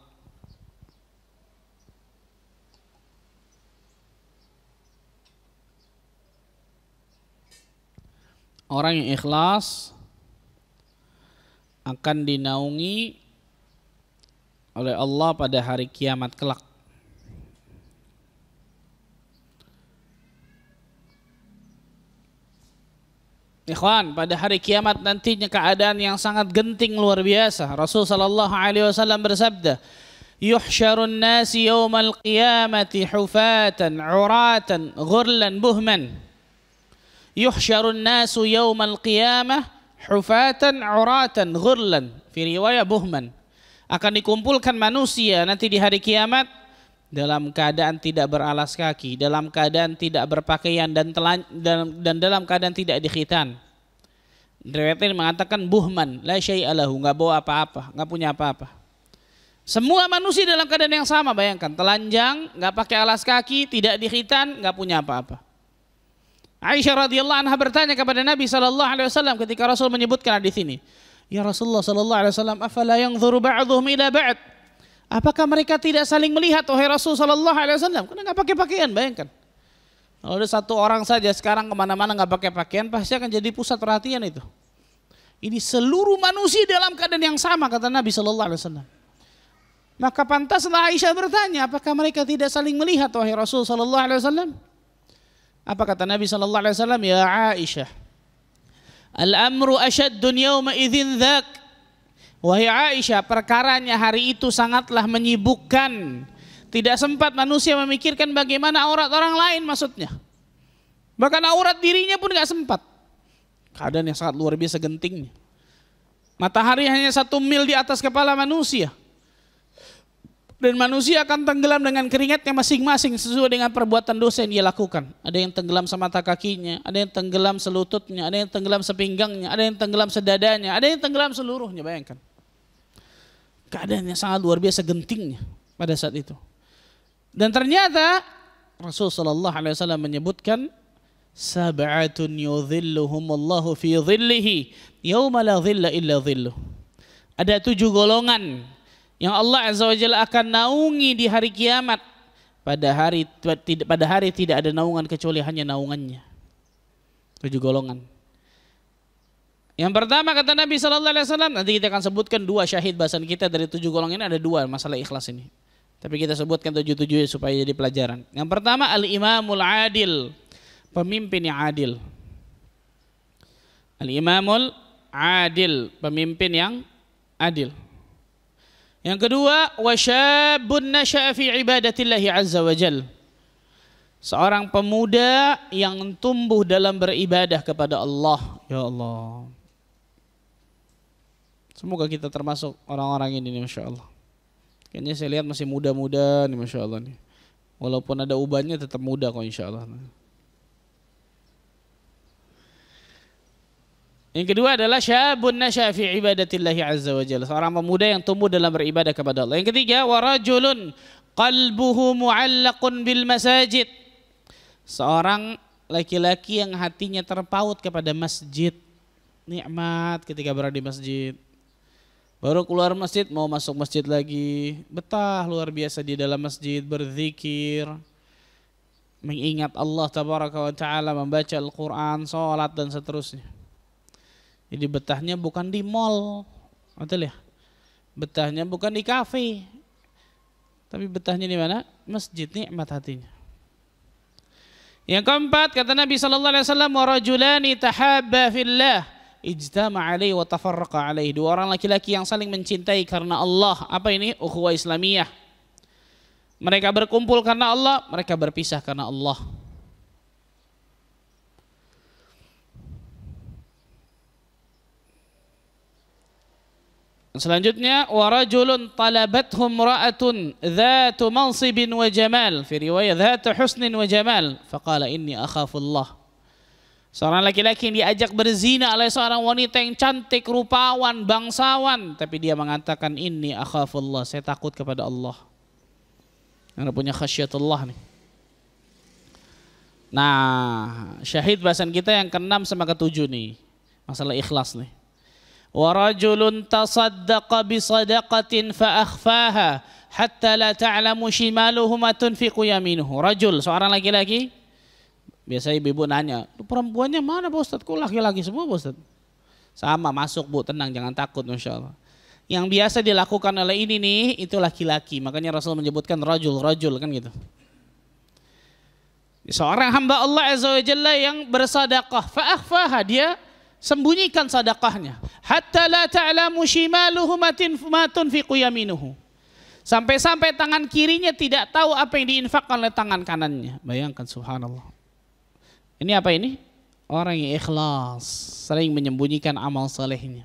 Orang yang ikhlas akan dinaungi oleh Allah pada hari kiamat kelak. Ikhwan, pada hari kiamat nantinya keadaan yang sangat genting luar biasa. Rasul sallallahu alaihi wasallam bersabda, "Yuhsyarun nasi yaumal qiyamati hufatan, 'uratan, ghurlan, buhman." Yuhsyarun nasu yaumal qiyamah hufatan, 'uratan, ghurlan. Fi riwayah buhman. Akan dikumpulkan manusia nanti di hari kiamat dalam keadaan tidak beralas kaki, dalam keadaan tidak berpakaian dan dalam keadaan tidak dikhitan. Riwayat ini mengatakan buhman, la syai'a lahu, enggak bawa apa-apa, enggak punya apa-apa. Semua manusia dalam keadaan yang sama, bayangkan, telanjang, enggak pakai alas kaki, tidak dikhitan, enggak punya apa-apa. Aisyah radhiyallahu anha bertanya kepada Nabi sallallahu alaihi wasallam ketika Rasul menyebutkan hadis ini. Ya Rasulullah sallallahu alaihi wasallam, afala yanzuru ba'dhum ila ba'd? Apakah mereka tidak saling melihat, wahai Rasul sallallahu alaihi wasallam? Karena enggak pakai pakaian, bayangkan. Kalau ada satu orang saja sekarang kemana-mana enggak pakai pakaian, pasti akan jadi pusat perhatian itu. Ini seluruh manusia dalam keadaan yang sama, kata Nabi sallallahu alaihi wasallam. Maka pantaslah Aisyah bertanya, apakah mereka tidak saling melihat, wahai Rasul sallallahu alaihi wasallam? Apa kata Nabi sallallahu alaihi wasallam? Ya Aisyah, al-amru asyaddun yawma idzin dzak. Wahai Aisyah, perkaranya hari itu sangatlah menyibukkan. Tidak sempat manusia memikirkan bagaimana aurat orang lain maksudnya. Bahkan aurat dirinya pun gak sempat. Keadaan yang sangat luar biasa gentingnya. Matahari hanya 1 mil di atas kepala manusia. Dan manusia akan tenggelam dengan keringatnya masing-masing sesuai dengan perbuatan dosa yang dia lakukan. Ada yang tenggelam semata kakinya, ada yang tenggelam selututnya, ada yang tenggelam sepinggangnya, ada yang tenggelam sedadanya, ada yang tenggelam seluruhnya, bayangkan. Keadaan yang sangat luar biasa gentingnya pada saat itu. Dan ternyata Rasulullah SAW menyebutkan, sab'atun yudhilluhumullahu fi dhillihi yauma la dhilla illa dhilluh. Ada 7 golongan yang Allah Azza wa Jalla akan naungi di hari kiamat. Pada hari tidak ada naungan kecuali hanya naungannya. 7 golongan. Yang pertama kata Nabi SAW, nanti kita akan sebutkan 2 syahid bahasan kita dari 7 golongan ini, ada 2 masalah ikhlas ini. Tapi kita sebutkan 7-7 supaya jadi pelajaran. Yang pertama al-imamul adil, pemimpin yang adil. Al-imamul adil, pemimpin yang adil. Yang kedua, wasyabun nasya'a fi ibadatillahi azza wa jal. Seorang pemuda yang tumbuh dalam beribadah kepada Allah. Ya Allah. Semoga kita termasuk orang-orang ini, Masya Allah. Kayaknya saya lihat masih muda-muda nih, Masya Allah nih. Walaupun ada ubannya tetap muda kok, insya Allah. Yang kedua adalah syabun nasya'a fi ibadatillahi azza wa jalla, seorang pemuda yang tumbuh dalam beribadah kepada Allah. Yang ketiga, warajulun qalbuhu mu'allaqun bil masajid, seorang laki-laki yang hatinya terpaut kepada masjid. Nikmat ketika berada di masjid. Baru keluar masjid mau masuk masjid lagi, betah luar biasa di dalam masjid, berzikir, mengingat Allah tabaraka wa taala, membaca Al-Qur'an, salat dan seterusnya. Jadi betahnya bukan di mall, betul ya? Betahnya bukan di kafe, tapi betahnya di mana? Masjid, nikmat hatinya. Yang keempat kata Nabi SAW, warajulani tahabba fillah, ijtama alaihi wa tafarraqa alaihi. 2 orang laki-laki yang saling mencintai karena Allah. Apa ini? Ukhuwah Islamiyah. Mereka berkumpul karena Allah, mereka berpisah karena Allah. Selanjutnya, warajulun talabathum ra'atun dhatu mansibin wa jamal, fi riwayat dhatu husnin wa jamal, faqala inni akhafullah. Seorang laki-laki yang diajak berzina oleh seorang wanita yang cantik, rupawan, bangsawan, tapi dia mengatakan inni akhafullah, saya takut kepada Allah. Yang punya khasyatullah nih. Nah, syahid bahasan kita yang ke-6 sama ke-7 nih, masalah ikhlas nih. Warajulun tasaddaqa bisadaqatin faakhfaha hatta la ta'lamu shimaluhu ma tunfiqu yaminuhu. Rajul, seorang laki-laki. Biasa ibu-ibu nanya, perempuannya mana Pak Ustaz? Kok laki-laki semua Pak Ustaz? Sama, masuk Bu, tenang, jangan takut, Masya Allah. Yang biasa dilakukan oleh ini nih, itu laki-laki. Makanya Rasul menyebutkan rajul kan gitu. Seorang hamba Allah Azza wa Jalla yang bersadaqah, faakhfaha, dia sembunyikan sedekahnya. Hatta la ta'lamu shimaluhu ma tunfiqu yaminuhu. Sampai-sampai tangan kirinya tidak tahu apa yang diinfakkan oleh tangan kanannya. Bayangkan, subhanallah. Ini apa ini? Orang yang ikhlas, sering menyembunyikan amal salehnya.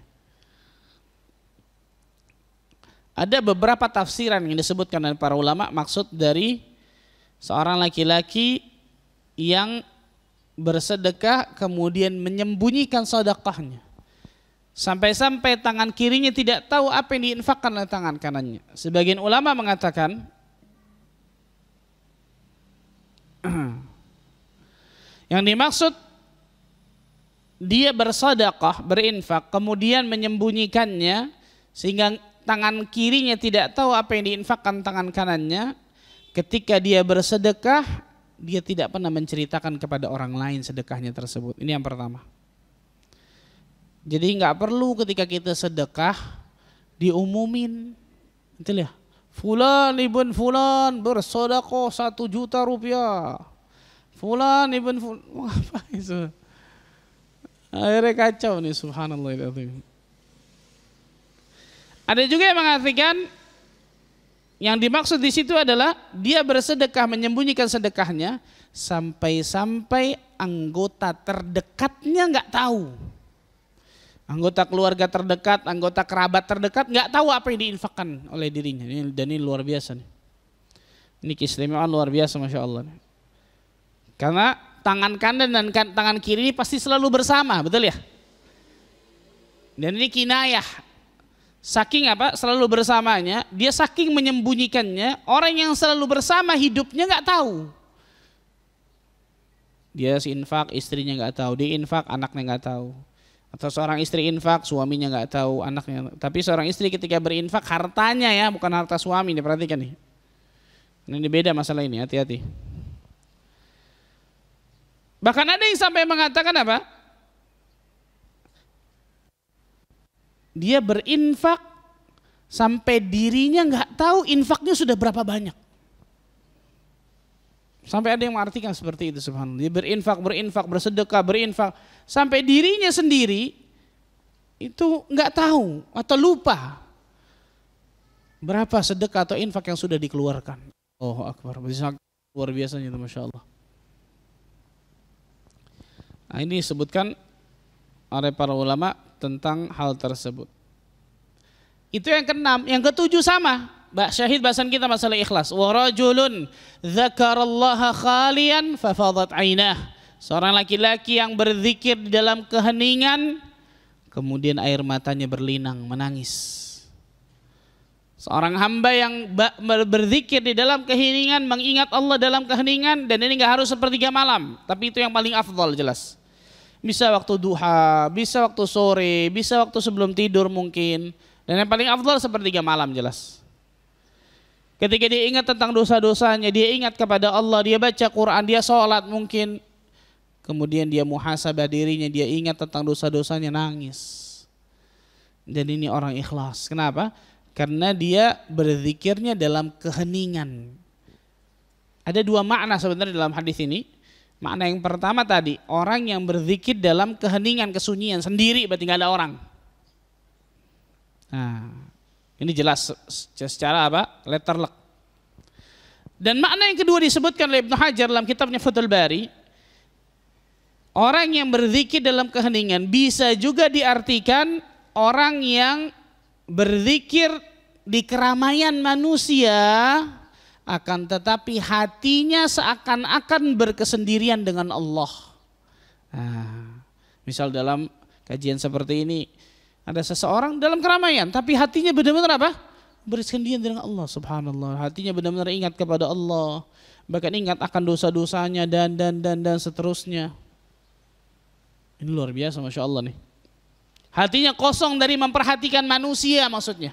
Ada beberapa tafsiran yang disebutkan oleh para ulama, maksud dari seorang laki-laki yang bersedekah kemudian menyembunyikan sedekahnya. Sampai-sampai tangan kirinya tidak tahu apa yang diinfakkan oleh tangan kanannya. Sebagian ulama mengatakan yang dimaksud dia bersedekah, berinfak, kemudian menyembunyikannya sehingga tangan kirinya tidak tahu apa yang diinfakkan tangan kanannya. Ketika dia bersedekah, dia tidak pernah menceritakan kepada orang lain sedekahnya tersebut. Ini yang pertama. Jadi nggak perlu ketika kita sedekah diumumin, betul ya? Fulan ibn Fulan bersedekah 1 juta rupiah. Fulan ibn Fulan, apa itu? Akhirnya kacau nih, subhanallah. Ada juga yang mengatakan yang dimaksud di situ adalah dia bersedekah, menyembunyikan sedekahnya sampai-sampai anggota terdekatnya nggak tahu. Anggota keluarga terdekat, anggota kerabat terdekat nggak tahu apa yang diinfakkan oleh dirinya. Dan ini luar biasa nih. Ini keistimewaan luar biasa, Masya Allah. Karena tangan kanan dan tangan kiri ini pasti selalu bersama, betul ya? Dan ini kinayah. Saking apa? Selalu bersamanya, dia saking menyembunyikannya, orang yang selalu bersama hidupnya nggak tahu. Dia infak, istrinya nggak tahu. Dia infak, anaknya nggak tahu. Atau seorang istri infak, suaminya nggak tahu, anaknya. Tapi seorang istri ketika berinfak, hartanya ya, bukan harta suami. Ini perhatikan nih. Ini beda masalah ini, hati-hati. Bahkan ada yang sampai mengatakan apa? Dia berinfak sampai dirinya nggak tahu infaknya sudah berapa banyak. Sampai ada yang mengartikan seperti itu, subhanallah. Dia berinfak, bersedekah, berinfak sampai dirinya sendiri itu nggak tahu atau lupa berapa sedekah atau infak yang sudah dikeluarkan. Oh akbar, luar biasanya itu, Masya Allah. Nah, ini disebutkan oleh para ulama tentang hal tersebut. Itu yang keenam, yang ketujuh sama. Mbak Syahid bahasan kita masalah ikhlas. Wa rajulun dzakarallaha khalian fafadat ainah. Seorang laki-laki yang berzikir di dalam keheningan kemudian air matanya berlinang menangis. Seorang hamba yang berzikir di dalam keheningan, mengingat Allah dalam keheningan, dan ini enggak harus sepertiga malam, tapi itu yang paling afdal jelas. Bisa waktu duha, bisa waktu sore, bisa waktu sebelum tidur mungkin. Dan yang paling afdal sepertiga malam jelas. Ketika dia ingat tentang dosa-dosanya, dia ingat kepada Allah, dia baca Quran, dia sholat mungkin. Kemudian dia muhasabah dirinya, dia ingat tentang dosa-dosanya, nangis. Dan ini orang ikhlas. Kenapa? Karena dia berzikirnya dalam keheningan. Ada dua makna sebenarnya dalam hadis ini. Makna yang pertama tadi, orang yang berzikir dalam keheningan, kesunyian, sendiri berarti nggak ada orang. Nah, ini jelas secara apa? Letterlek. Dan makna yang kedua disebutkan oleh Ibnu Hajar dalam kitabnya Fathul Bari. Orang yang berzikir dalam keheningan bisa juga diartikan orang yang berzikir di keramaian manusia, akan tetapi hatinya seakan-akan berkesendirian dengan Allah. Nah, misal dalam kajian seperti ini ada seseorang dalam keramaian tapi hatinya benar-benar apa? Bersendirian dengan Allah, subhanallah. Hatinya benar-benar ingat kepada Allah, bahkan ingat akan dosa-dosanya dan seterusnya. Ini luar biasa, Masya Allah nih. Hatinya kosong dari memperhatikan manusia, maksudnya.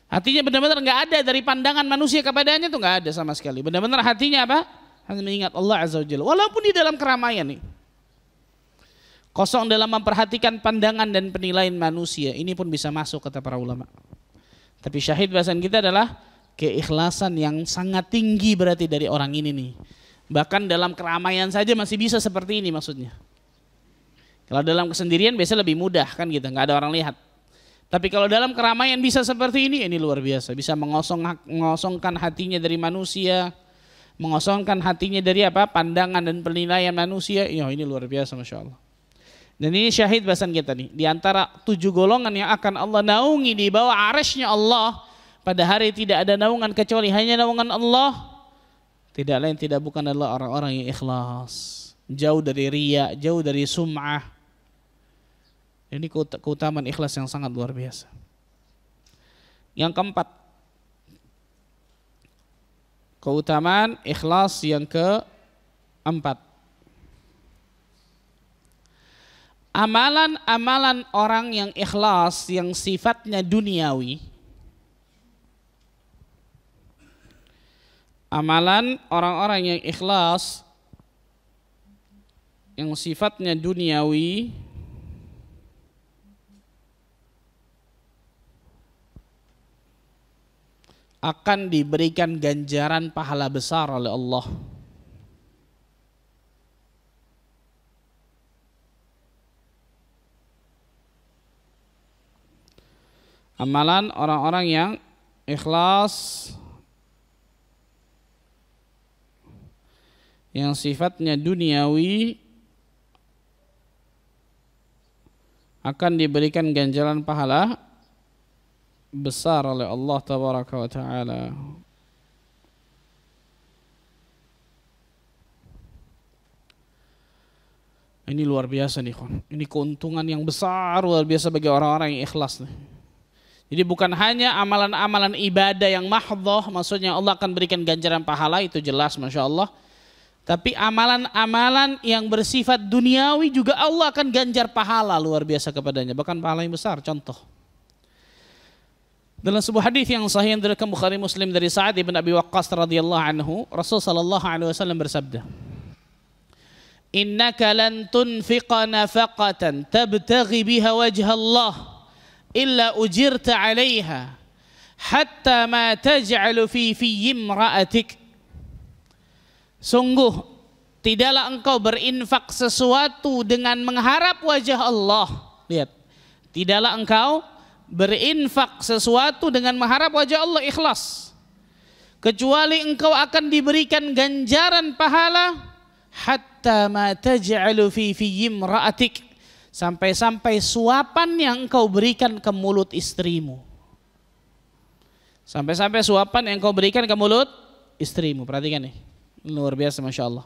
Hatinya benar-benar nggak ada dari pandangan manusia kepadanya, tuh nggak ada sama sekali. Benar-benar hatinya apa? Hanya mengingat Allah Azza wa Jalla. Walaupun di dalam keramaian nih. Kosong dalam memperhatikan pandangan dan penilaian manusia. Ini pun bisa masuk kata para ulama. Tapi syahid bahasan kita adalah keikhlasan yang sangat tinggi berarti dari orang ini nih. Bahkan dalam keramaian saja masih bisa seperti ini maksudnya. Kalau dalam kesendirian biasanya lebih mudah kan gitu, nggak ada orang lihat. Tapi kalau dalam keramaian bisa seperti ini luar biasa. Bisa mengosongkan hatinya dari manusia, mengosongkan hatinya dari apa? Pandangan dan penilaian manusia. Ya ini luar biasa, Masya Allah. Dan ini syahid bahasan kita nih. Di antara 7 golongan yang akan Allah naungi di bawah arasy-Nya Allah pada hari tidak ada naungan kecuali hanya naungan Allah. Tidak lain tidak bukan adalah orang-orang yang ikhlas, jauh dari riya, jauh dari sum'ah. Ini keutamaan ikhlas yang sangat luar biasa. Yang keempat, keutamaan ikhlas yang keempat, amalan-amalan orang yang ikhlas yang sifatnya duniawi. Amalan orang-orang yang ikhlas yang sifatnya duniawi akan diberikan ganjaran pahala besar oleh Allah. Amalan orang-orang yang ikhlas yang sifatnya duniawi akan diberikan ganjaran pahala besar oleh Allah tabaraka wa taala. Ini luar biasa nih, kawan. Ini keuntungan yang besar luar biasa bagi orang-orang yang ikhlas nih. Jadi bukan hanya amalan-amalan ibadah yang mahdhah, maksudnya Allah akan berikan ganjaran pahala, itu jelas Masya Allah. Tapi amalan-amalan yang bersifat duniawi juga Allah akan ganjar pahala luar biasa kepadanya. Bahkan pahala yang besar, contoh. Dalam sebuah hadis yang sahih yang diriwayatkan Bukhari Muslim dari Sa'ad bin Abi Waqqas radhiyallahu anhu, Rasul sallallahu alaihi wasallam bersabda, "Innaka lan tunfiqa nafaqatan tabtaghi biha wajha Allah illa ujirta 'alaiha hatta ma taj'alu fi imra'atik." Sungguh tidaklah engkau berinfak sesuatu dengan mengharap wajah Allah. Lihat, tidaklah engkau berinfak sesuatu dengan mengharap wajah Allah, ikhlas, kecuali engkau akan diberikan ganjaran pahala hatta ma taj'alu fi imra'atik, sampai-sampai suapan yang engkau berikan ke mulut istrimu. Sampai-sampai suapan yang engkau berikan ke mulut istrimu. Perhatikan nih, luar biasa Masya Allah.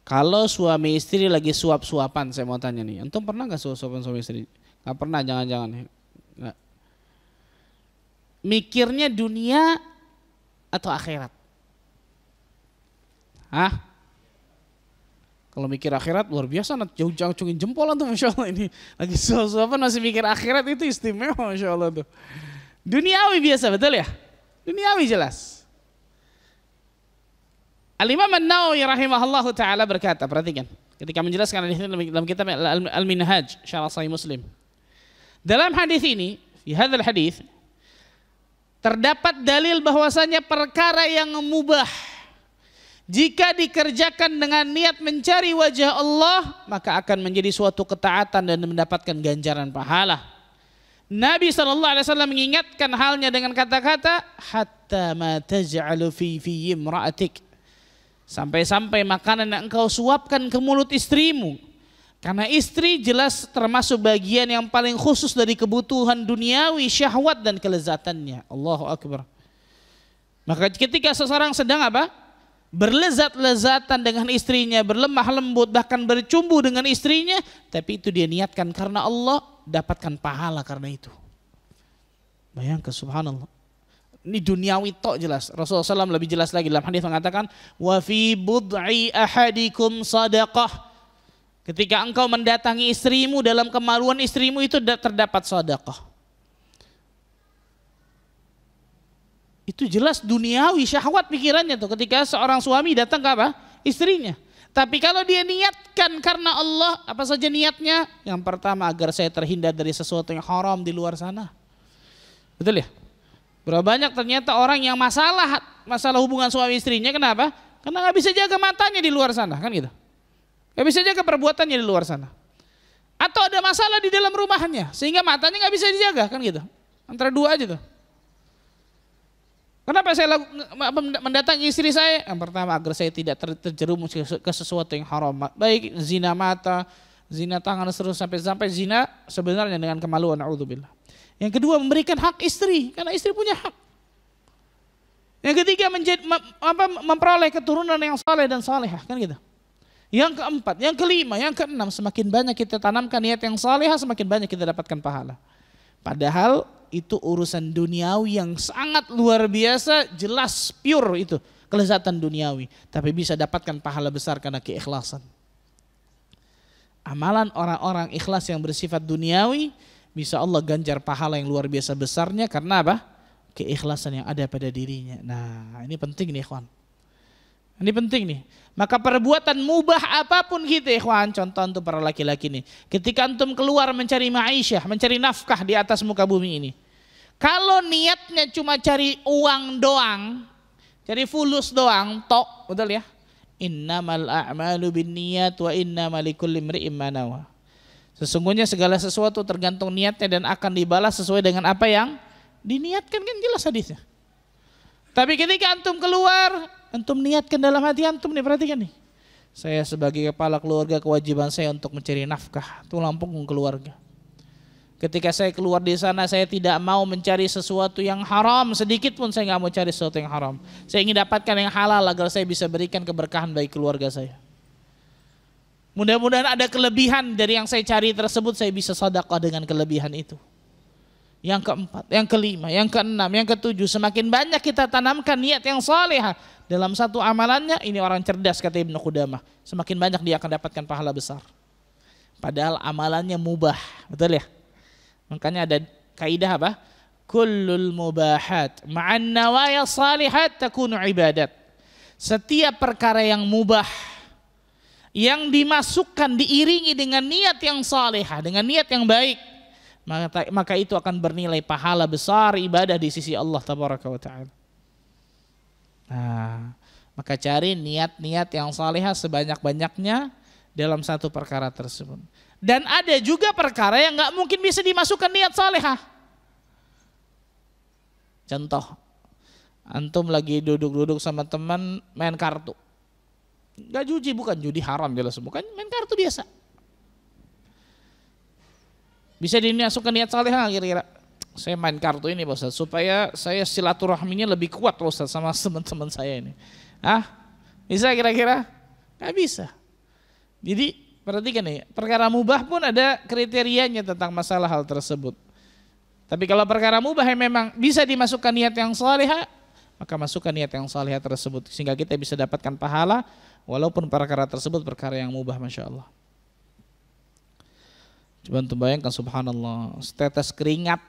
Kalau suami istri lagi suap-suapan, saya mau tanya nih, antum pernah gak suap-suapan suami istri? Gak pernah, jangan-jangan. Gak. Mikirnya dunia atau akhirat? Hah? Kalau mikir akhirat luar biasa, jauh-jauh cungin jempol tuh Masya Allah. Ini lagi suap-suapan masih mikir akhirat, itu istimewa Masya Allah tuh. Duniawi biasa, betul ya? Duniawi jelas. Al-Imam An-Nawawi rahimahullahu ta'ala berkata, perhatikan, ketika menjelaskan hadis ini dalam kitab Al-Minhaj Syarah Sahih Muslim. Dalam hadis ini, di hadzal hadis, terdapat dalil bahwasanya perkara yang mubah jika dikerjakan dengan niat mencari wajah Allah, maka akan menjadi suatu ketaatan dan mendapatkan ganjaran pahala. Nabi SAW mengingatkan halnya dengan kata-kata hatta ma taj'alu fi imra'atik, sampai-sampai makanan yang engkau suapkan ke mulut istrimu. Karena istri jelas termasuk bagian yang paling khusus dari kebutuhan duniawi, syahwat dan kelezatannya. Allahu Akbar. Maka ketika seseorang sedang apa? Berlezat-lezatan dengan istrinya, berlemah lembut, bahkan bercumbu dengan istrinya, tapi itu dia niatkan karena Allah, dapatkan pahala karena itu. Bayangkan, subhanallah. Ini duniawi tok jelas. Rasulullah SAW lebih jelas lagi dalam hadis mengatakan, wa fi bud'i ahadikum sadaqah. Ketika engkau mendatangi istrimu, dalam kemaluan istrimu itu terdapat sedekah. Itu jelas duniawi, syahwat pikirannya tuh ketika seorang suami datang ke apa? Istrinya. Tapi kalau dia niatkan karena Allah, apa saja niatnya? Yang pertama, agar saya terhindar dari sesuatu yang haram di luar sana. Betul ya? Berapa banyak ternyata orang yang masalah hubungan suami istrinya, kenapa? Karena nggak bisa jaga matanya di luar sana, kan gitu. Gak bisa jaga perbuatannya di luar sana. Atau ada masalah di dalam rumahnya sehingga matanya gak bisa dijaga, kan gitu. Antara dua aja tuh. Kenapa saya mendatangi istri saya? Yang pertama, agar saya tidak terjerumus ke sesuatu yang haram. Baik zina mata, zina tangan, sampai zina sebenarnya dengan kemaluan, na'udzubillah. Yang kedua, memberikan hak istri, karena istri punya hak. Yang ketiga, memperoleh keturunan yang saleh dan salehah, kan gitu. Yang keempat, yang kelima, yang keenam, semakin banyak kita tanamkan niat yang salehah, semakin banyak kita dapatkan pahala. Padahal itu urusan duniawi yang sangat luar biasa, jelas pure itu, kelezatan duniawi. Tapi bisa dapatkan pahala besar karena keikhlasan. Amalan orang-orang ikhlas yang bersifat duniawi, bisa Allah ganjar pahala yang luar biasa besarnya karena apa? Keikhlasan yang ada pada dirinya. Nah, ini penting nih ikhwan. Ini penting nih. Maka perbuatan mubah apapun kita ikhwan, contoh untuk para laki-laki nih. Ketika antum keluar mencari ma'isyah, mencari nafkah di atas muka bumi ini. Kalau niatnya cuma cari uang doang, cari fulus doang, tok, betul ya? Innamal a'malu binniyat wa innamal likulli imri'in ma nawa. Sesungguhnya segala sesuatu tergantung niatnya dan akan dibalas sesuai dengan apa yang diniatkan, kan jelas hadisnya. Tapi ketika antum keluar, antum niatkan dalam hati antum nih, perhatikan nih. Saya sebagai kepala keluarga kewajiban saya untuk mencari nafkah, tulang punggung keluarga. Ketika saya keluar di sana saya tidak mau mencari sesuatu yang haram, sedikit pun saya nggak mau cari sesuatu yang haram. Saya ingin dapatkan yang halal agar saya bisa berikan keberkahan bagi keluarga saya. Mudah-mudahan ada kelebihan dari yang saya cari tersebut, saya bisa sedekah dengan kelebihan itu. Yang keempat, yang kelima, yang keenam, yang ketujuh, semakin banyak kita tanamkan niat yang saleh dalam satu amalannya, ini orang cerdas kata Ibnu Qudamah, semakin banyak dia akan dapatkan pahala besar. Padahal amalannya mubah, betul ya? Makanya ada kaidah apa? Kullul mubahat ma'an nawaya salihat takunu ibadat. Setiap perkara yang mubah yang dimasukkan diiringi dengan niat yang salehah, dengan niat yang baik, maka itu akan bernilai pahala besar ibadah di sisi Allah tabaraka wa taala. Nah, maka cari niat-niat yang salehah sebanyak-banyaknya dalam satu perkara tersebut. Dan ada juga perkara yang nggak mungkin bisa dimasukkan niat salehah. Contoh, antum lagi duduk-duduk sama teman main kartu. Gak judi, bukan judi haram jelas, bukan, main kartu biasa. Bisa dimasukkan niat saleh kira-kira. Saya main kartu ini Pak Ustaz supaya saya silaturahminya lebih kuat Pak Ustaz sama teman-teman saya ini. Bisa kira-kira? Gak bisa. Jadi perhatikan nih, perkara mubah pun ada kriterianya tentang masalah hal tersebut. Tapi kalau perkara mubah yang memang bisa dimasukkan niat yang saleh, maka masukkan niat yang saleh tersebut sehingga kita bisa dapatkan pahala. Walaupun perkara tersebut perkara yang mubah, Masya Allah. Coba untuk bayangkan, subhanallah, setetes keringat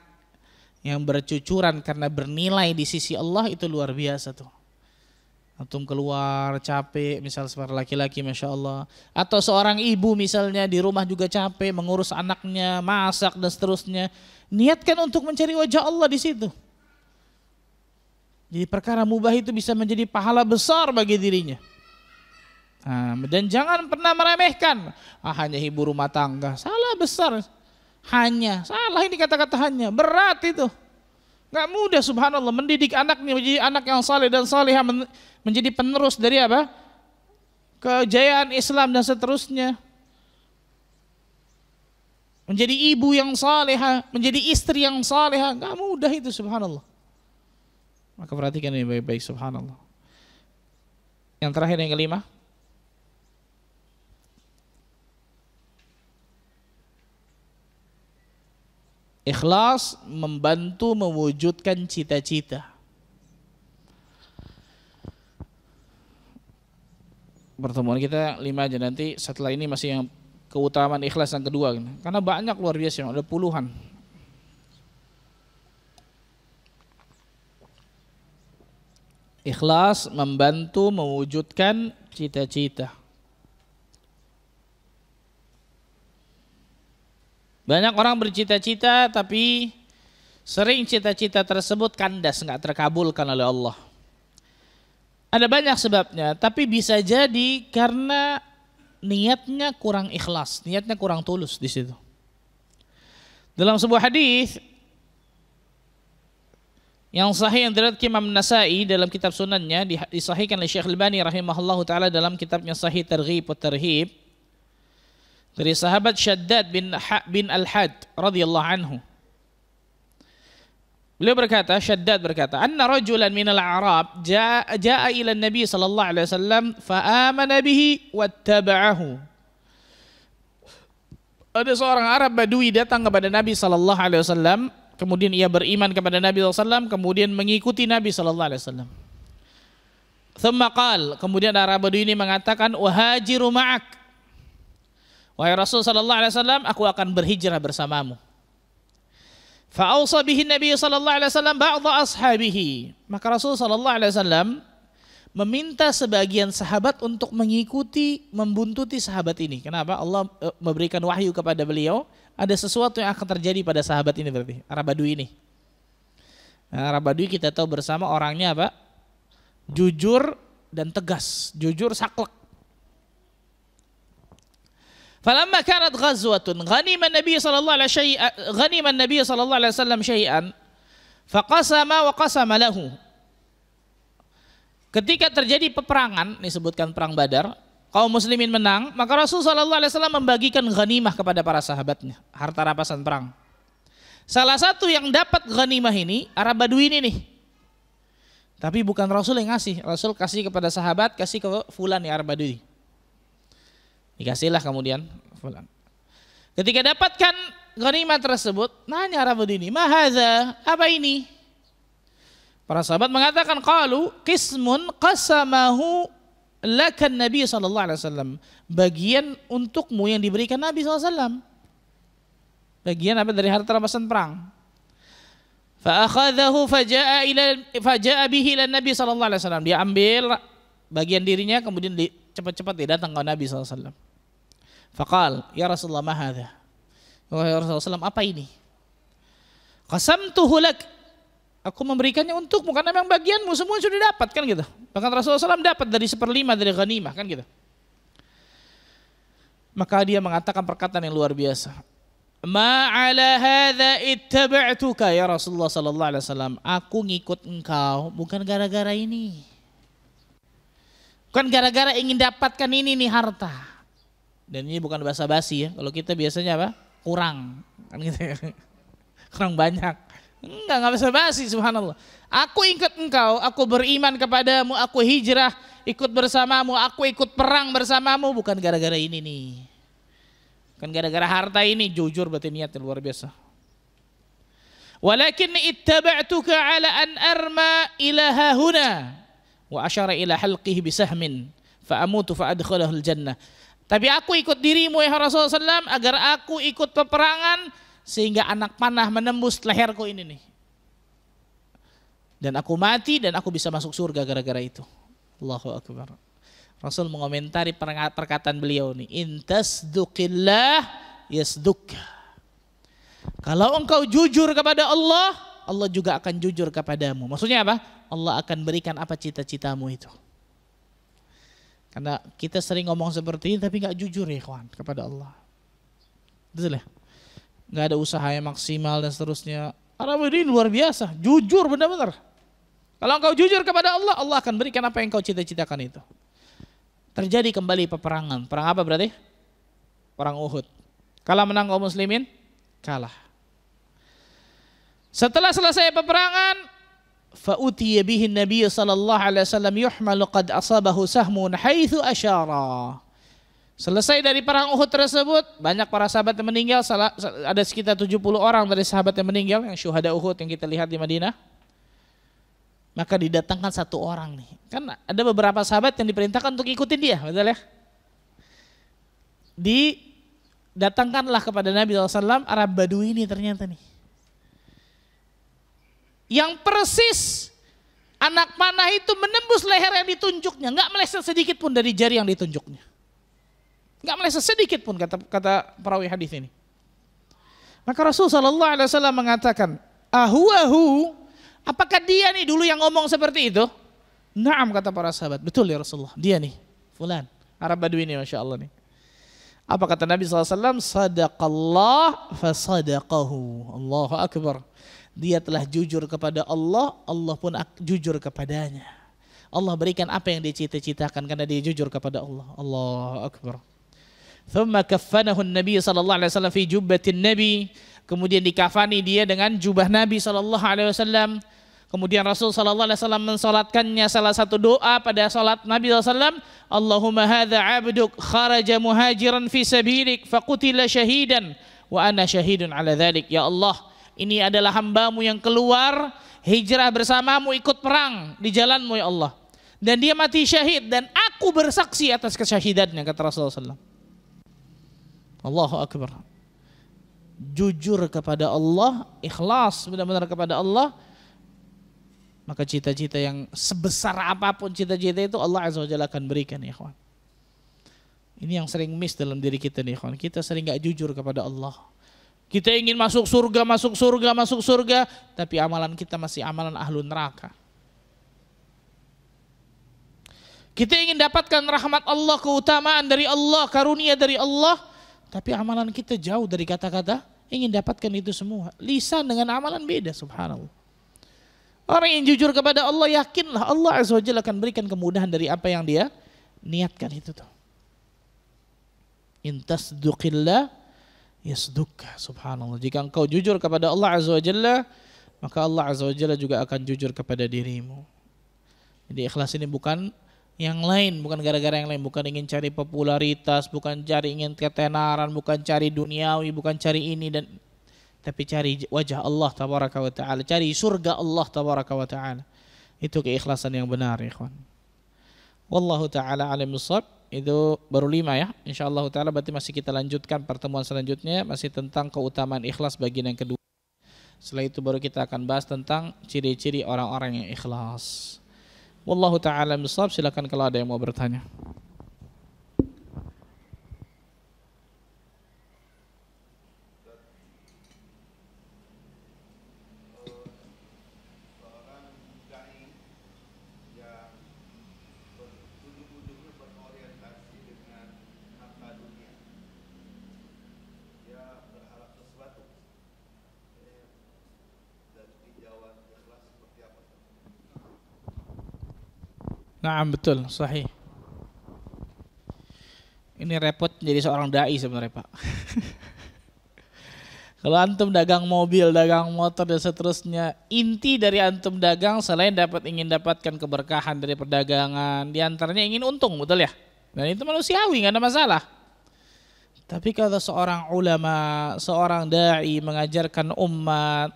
yang bercucuran karena bernilai di sisi Allah itu luar biasa tuh. Antum keluar capek, misal seorang laki-laki, Masya Allah. Atau seorang ibu misalnya di rumah juga capek, mengurus anaknya, masak dan seterusnya. Niatkan untuk mencari wajah Allah di situ. Jadi perkara mubah itu bisa menjadi pahala besar bagi dirinya. Dan jangan pernah meremehkan, hanya ibu rumah tangga, salah besar. Salah ini kata-kata hanya, berat itu. Gak mudah subhanallah mendidik anaknya menjadi anak yang saleh dan salihah, menjadi penerus dari apa? Kejayaan Islam dan seterusnya. Menjadi ibu yang salihah, menjadi istri yang salihah, gak mudah itu subhanallah. Maka perhatikan ini baik-baik subhanallah. Yang terakhir, yang kelima, ikhlas membantu mewujudkan cita-cita. Pertemuan kita 5 aja, nanti setelah ini masih yang keutamaan ikhlas yang kedua. Karena banyak luar biasa, ada puluhan. Ikhlas membantu mewujudkan cita-cita. Banyak orang bercita-cita tapi sering cita-cita tersebut kandas, nggak terkabulkan oleh Allah. Ada banyak sebabnya, tapi bisa jadi karena niatnya kurang ikhlas, niatnya kurang tulus di situ. Dalam sebuah hadis yang sahih yang diriwayatkan Imam Nasa'i dalam kitab sunannya, disahihkan oleh Syekh Al-Albani rahimahullahu taala dalam kitabnya Sahih Targhib wa Tarhib, dari sahabat Shaddad bin Al-Had radhiyallahu anhu. Beliau berkata, Shaddad berkata, anna rajulan minal Arab jaa ila Nabi sallallahu alaihi wasallam fa amana bihi wattaba'ahu. Ada seorang Arab Badui datang kepada Nabi sallallahu alaihi wasallam, kemudian ia beriman kepada Nabi sallallahu alaihi wasallam, kemudian mengikuti Nabi sallallahu alaihi wasallam. Thumma qala, kemudian Arab Badui ini mengatakan, wahajiru ma'ak. Wahai Rasul sallallahu alaihi wasallam, aku akan berhijrah bersamamu. Fa'ausa bihi Nabi sallallahu alaihi wasallam ba'dha ashabihi. Maka Rasul sallallahu alaihi wasallam meminta sebagian sahabat untuk mengikuti, membuntuti sahabat ini. Kenapa? Allah memberikan wahyu kepada beliau, ada sesuatu yang akan terjadi pada sahabat ini, berarti Arab Badui ini. Nah, Arab Badui kita tahu bersama orangnya apa? Jujur dan tegas, jujur saklek. Falamma kanat ghazwatun ghanima an-nabiy sallallahu alaihi wasallam syai'an faqasama wa qasama lahu. Ketika terjadi peperangan, disebutkan perang Badar, kaum muslimin menang, maka Rasulullah SAW membagikan ghanimah kepada para sahabatnya, harta rampasan perang. Salah satu yang dapat ghanimah ini Arab Badui ini nih. Tapi bukan Rasul yang ngasih, Rasul kasih kepada sahabat, kasih ke fulan ya Arab Badui. Dikasihlah kemudian fulan. Ketika dapatkan ghanimah tersebut, nanya Arab Badui ini, "Ma hadza? Apa ini?" Para sahabat mengatakan, qalu qismun qasamahu lakan Nabi sallallahu alaihi wasallam. Bagian untukmu yang diberikan Nabi sallallahu alaihi wasallam. Bagian apa dari harta rampasan perang. Fa akhadhahu faja'a bihi ila Nabi sallallahu alaihi wasallam. Dia ambil bagian dirinya kemudian cepat-cepat dia datang ke Nabi sallallahu alaihi wasallam. Faqal, "Ya Rasulullah, ma hadza?" Wahai Rasulullah, apa ini? Qasamtuhu lak. Aku memberikannya untukmu karena memang bagianmu semua sudah dapat kan gitu. Bahkan Rasulullah SAW dapat dari 1/5 dari ghanimah kan gitu. Maka dia mengatakan perkataan yang luar biasa. Ma ala hadza ittaba'tuka ya Rasulullah sallallahu alaihi wasallam. Aku ngikut engkau bukan gara-gara ini. Bukan gara-gara ingin dapatkan ini nih harta. Dan ini bukan basa-basi ya. Kalau kita biasanya apa? Kurang kan gitu ya. Kurang banyak. Enggak basa-basi, subhanallah. Aku ikut engkau, aku beriman kepadamu, aku hijrah ikut bersamamu, aku ikut perang bersamamu bukan gara-gara ini nih. Bukan gara-gara harta ini, jujur berarti niatnya luar biasa. Walakin ittaba'tuka ala an arma ila hahuna wa asyara ila halqihi bisahmin fa amutu fa adkhalahu al-jannah. Tapi aku ikut dirimu ya Rasulullah SAW agar aku ikut peperangan sehingga anak panah menembus leherku ini nih. Dan aku mati dan aku bisa masuk surga gara-gara itu. Allahu Akbar. Rasul mengomentari perkataan beliau nih. Intasduqillah yasduk. Kalau engkau jujur kepada Allah, Allah juga akan jujur kepadamu. Maksudnya apa? Allah akan berikan apa cita-citamu itu. Karena kita sering ngomong seperti ini tapi gak jujur ya kawan kepada Allah. Betul ya? Gak ada usaha yang maksimal dan seterusnya. Arab ini luar biasa, jujur benar-benar. Kalau engkau jujur kepada Allah, Allah akan berikan apa yang kau cita-citakan itu. Terjadi kembali peperangan. Perang apa berarti? Perang Uhud. Kalah menang kaum muslimin? Kalah. Setelah selesai peperangan, fa'utiya bihi Nabi sallallahu alaihi wasallam yuhmalu qad asabahu sahmun haitsu asyara. Selesai dari perang Uhud tersebut, banyak para sahabat yang meninggal, ada sekitar 70 orang dari sahabat yang meninggal, yang syuhada Uhud yang kita lihat di Madinah. Maka didatangkan satu orang nih. Kan ada beberapa sahabat yang diperintahkan untuk ikutin dia, betul ya? Didatangkanlah kepada Nabi SAW Arab Badui ini ternyata nih. Yang persis anak panah itu menembus leher yang ditunjuknya, nggak meleset sedikit pun dari jari yang ditunjuknya. Nggak meleset sedikit pun kata perawi hadis ini. Maka Rasulullah SAW mengatakan, ahu, apakah dia nih dulu yang ngomong seperti itu? Naam, kata para sahabat. Betul ya Rasulullah, dia nih, fulan, Arab Badui ini, Masya Allah nih. Apa kata Nabi SAW? Sadaqallah fasadaqahu. Allahu Akbar. Dia telah jujur kepada Allah, Allah pun jujur kepadanya. Allah berikan apa yang dia cita-citakan karena dia jujur kepada Allah. Allahu Akbar. Thumma kaffanahu an-nabi sallallahu alaihi wasallam fi jubbatin nabi. Kemudian dikafani dia dengan jubah Nabi sallallahu alaihi wasallam. Kemudian Rasul sallallahu alaihi wasallam mensalatkannya salah satu doa pada salat Nabi sallallahu alaihi wasallam, Allahumma hadza 'abduk kharaja muhajiran fi sabilik faqutila syahidan wa ana syahidun 'ala dzalik. Ya Allah, ini adalah hambamu yang keluar hijrah bersamamu ikut perang di jalanmu ya Allah. Dan dia mati syahid dan aku bersaksi atas kesyahidannya, kata Rasulullah SAW. Allahu Akbar. Jujur kepada Allah, ikhlas benar-benar kepada Allah, maka cita-cita yang sebesar apapun cita-cita itu Allah Azza wa Jalla akan berikan ya ikhwan. Ini yang sering miss dalam diri kita nih ikhwan. Kita sering gak jujur kepada Allah. Kita ingin masuk surga, tapi amalan kita masih amalan ahlu neraka. Kita ingin dapatkan rahmat Allah, keutamaan dari Allah, karunia dari Allah, tapi amalan kita jauh dari kata-kata ingin dapatkan itu semua. Lisan dengan amalan beda, subhanallah. Orang yang jujur kepada Allah, yakinlah Allah Azza wa Jalla akan berikan kemudahan dari apa yang dia niatkan itu tuh. In tasduqillah yasdukka. Subhanallah. Jika engkau jujur kepada Allah Azza wa Jalla, maka Allah Azza wa Jalla juga akan jujur kepada dirimu. Jadi ikhlas ini bukan yang lain, bukan gara-gara yang lain, bukan ingin cari popularitas, bukan cari ingin ketenaran, bukan cari duniawi, bukan cari ini dan tapi cari wajah Allah tabaraka wa taala, cari surga Allah tabaraka wa taala. Itu keikhlasan yang benar, ikhwan. Wallahu taala alim bissawab. Itu baru 5 ya. Insyaallah taala berarti masih kita lanjutkan pertemuan selanjutnya masih tentang keutamaan ikhlas bagian yang kedua. Setelah itu baru kita akan bahas tentang ciri-ciri orang-orang yang ikhlas. Wallahu ta'ala bisawab. Silakan kalau ada yang mau bertanya. Nah, betul, sahih. Ini repot jadi seorang dai sebenarnya, Pak. Kalau antum dagang mobil, dagang motor dan seterusnya, inti dari antum dagang selain ingin dapatkan keberkahan dari perdagangan, diantaranya ingin untung, betul ya? Dan itu manusiawi, nggak ada masalah. Tapi kalau seorang ulama, seorang dai mengajarkan umat,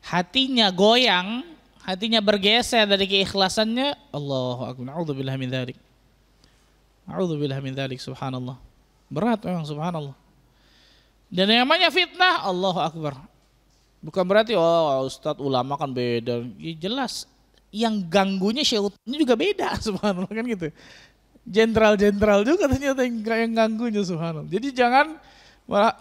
hatinya goyang, hatinya bergeser dari keikhlasannya, Allahu akbar. A'udzubillahi min dzalik. A'udzubillahi min dzalik, subhanallah. Berat memang, subhanallah. Dan yang namanya fitnah, Allahu akbar. Bukan berarti ustadz ulama kan beda. Ya jelas yang ganggunya syaitannya juga beda, subhanallah, kan gitu. Jenderal-jenderal juga ternyata yang ganggunya, subhanallah. Jadi jangan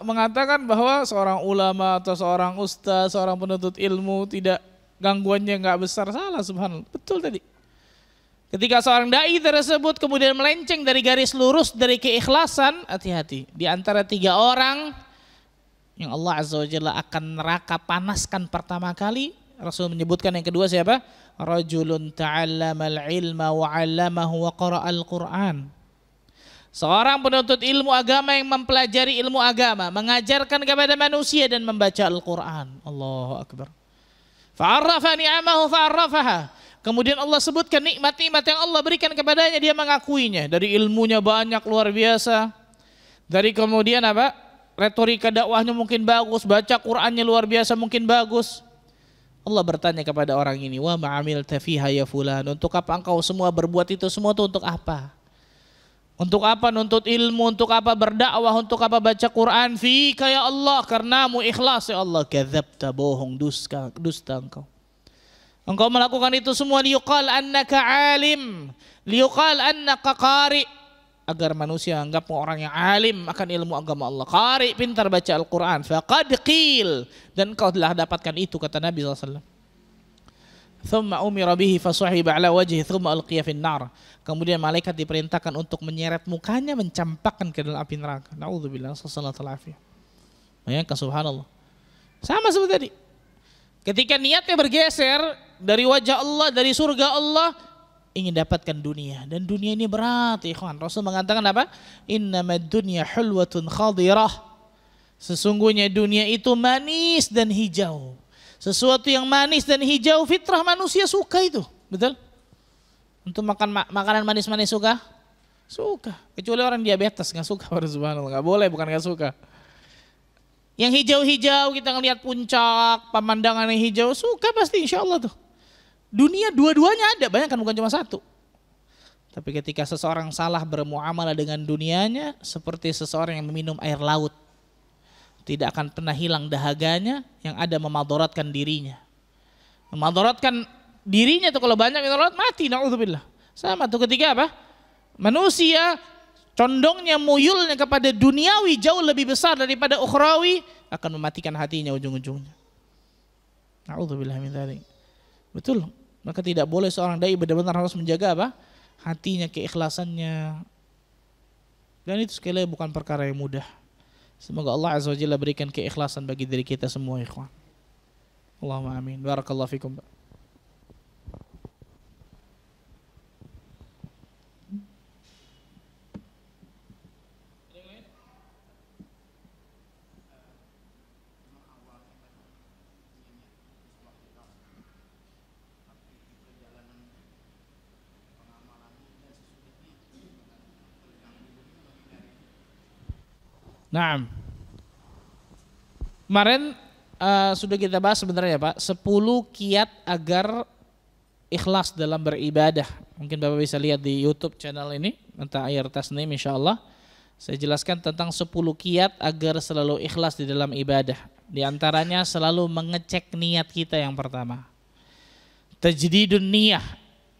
mengatakan bahwa seorang ulama atau seorang ustadz, seorang penuntut ilmu tidak gangguannya nggak besar, salah, subhanallah. Betul tadi. Ketika seorang dai tersebut kemudian melenceng dari garis lurus dari keikhlasan, hati-hati. Di antara 3 orang yang Allah Azza wa Jalla akan neraka panaskan pertama kali, Rasul menyebutkan yang kedua siapa? Rajulun ta'allamal ilma wa 'allamahu wa qara'al Qur'an. Seorang penuntut ilmu agama yang mempelajari ilmu agama, mengajarkan kepada manusia dan membaca Al-Qur'an. Allahu akbar. Fa'arrafa ni'amahu fa'arrafaha. Kemudian Allah sebutkan nikmat-nikmat yang Allah berikan kepadanya, dia mengakuinya. Dari ilmunya banyak, luar biasa. Dari kemudian apa? Retorika dakwahnya mungkin bagus, baca Qur'annya luar biasa mungkin bagus. Allah bertanya kepada orang ini, wa ma'amilta fiha ya fulan, untuk apa engkau semua berbuat itu semua itu untuk apa? Untuk apa nuntut ilmu, untuk apa berdakwah, untuk apa baca Quran? Fika ya Allah, karenamu ikhlas ya Allah. Kadzabta, bohong, dusta engkau. Engkau melakukan itu semua liyuqal annaka alim, liyuqal annaka qari, agar manusia anggapmu orang yang alim akan ilmu agama Allah. Qari, pintar baca Al-Quran. Faqad qil, dan kau telah dapatkan itu, kata Nabi SAW. Thumma umira bihi fasuhiba ala wajhi thumma alqiya fin nar. Kemudian malaikat diperintahkan untuk menyeret mukanya, mencampakkan ke dalam api neraka. Nauzubillah, sallallahu alaihi wasallam. Bayangkan, subhanallah. Sama seperti tadi. Ketika niatnya bergeser dari wajah Allah, dari surga Allah, ingin dapatkan dunia, dan dunia ini berat, ikhwan. Rasul mengatakan apa? Innamad dunya hulwatun khadirah. Sesungguhnya dunia itu manis dan hijau. Sesuatu yang manis dan hijau, fitrah manusia suka itu, betul? Untuk makan makanan manis-manis suka? Suka. Kecuali orang diabetes nggak suka, subhanallah. Nggak boleh, bukan nggak suka. Yang hijau-hijau, kita ngelihat puncak, pemandangan yang hijau, suka pasti, insya Allah tuh. Dunia dua-duanya ada, bayangkan bukan cuma satu. Tapi ketika seseorang salah bermuamalah dengan dunianya, seperti seseorang yang meminum air laut, tidak akan pernah hilang dahaganya, yang ada memadaratkan dirinya. Memadaratkan dirinya tuh kalau banyak minum laut, mati, na'udzubillah. Sama tuh ketika apa? Manusia condongnya, muyulnya kepada duniawi jauh lebih besar daripada ukhrawi, akan mematikan hatinya ujung-ujungnya. Na'udzubillah min dzalik. Betul. Maka tidak boleh seorang dai benar-benar harus menjaga apa? Hatinya, keikhlasannya. Dan itu sekali lagi bukan perkara yang mudah. Semoga Allah Azza wa Jalla berikan keikhlasan bagi diri kita semua, ikhwan. Allahumma amin. Barakallahu fikum. Naam. Kemarin sudah kita bahas sebenarnya Pak, 10 kiat agar ikhlas dalam beribadah. Mungkin Bapak bisa lihat di YouTube channel ini, tentang Ayar Tasnim insyaallah. Saya jelaskan tentang 10 kiat agar selalu ikhlas di dalam ibadah. Di antaranya selalu mengecek niat kita yang pertama. Tajdidun niyah,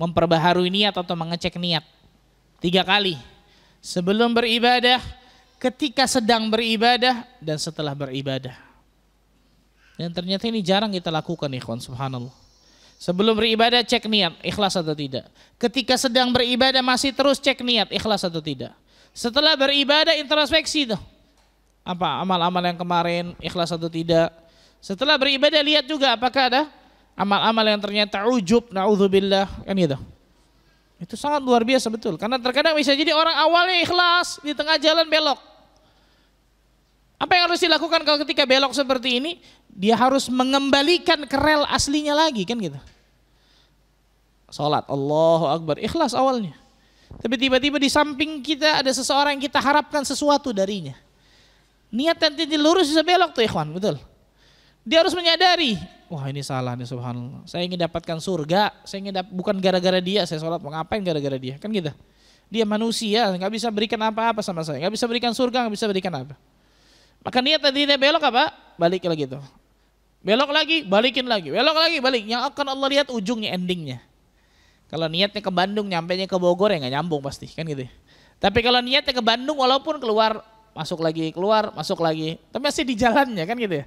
memperbaharui niat atau mengecek niat 3 kali. Sebelum beribadah, ketika sedang beribadah, dan setelah beribadah. Dan ternyata ini jarang kita lakukan ikhwan, subhanallah. Sebelum beribadah cek niat, ikhlas atau tidak. Ketika sedang beribadah masih terus cek niat, ikhlas atau tidak. Setelah beribadah introspeksi tuh. Apa amal-amal yang kemarin, ikhlas atau tidak. Setelah beribadah lihat juga apakah ada amal-amal yang ternyata ujub, na'udzubillah, kan gitu. Itu sangat luar biasa betul. Karena terkadang bisa jadi orang awalnya ikhlas, di tengah jalan belok. Apa yang harus dilakukan kalau ketika belok seperti ini? Dia harus mengembalikan ke rel aslinya lagi, kan gitu. Salat, Allahu Akbar, ikhlas awalnya. Tapi tiba-tiba di samping kita ada seseorang yang kita harapkan sesuatu darinya. Niat nanti dilurus bisa belok tuh ikhwan, betul. Dia harus menyadari, wah ini salah nih subhanallah. Saya ingin dapatkan surga, saya ingin bukan gara-gara dia saya sholat, mau ngapain gara-gara dia, kan gitu. Dia manusia, nggak bisa berikan apa-apa sama saya, nggak bisa berikan surga, nggak bisa berikan apa. Maka niat tadi dia belok apa? Balik lagi tuh. Belok lagi, balikin lagi, belok lagi, balik. Yang akan Allah lihat ujungnya, endingnya. Kalau niatnya ke Bandung, nyampainya ke Bogor ya nggak nyambung pasti, kan gitu. Tapi kalau niatnya ke Bandung, walaupun keluar, masuk lagi, keluar, masuk lagi, tapi masih di jalannya, kan gitu ya.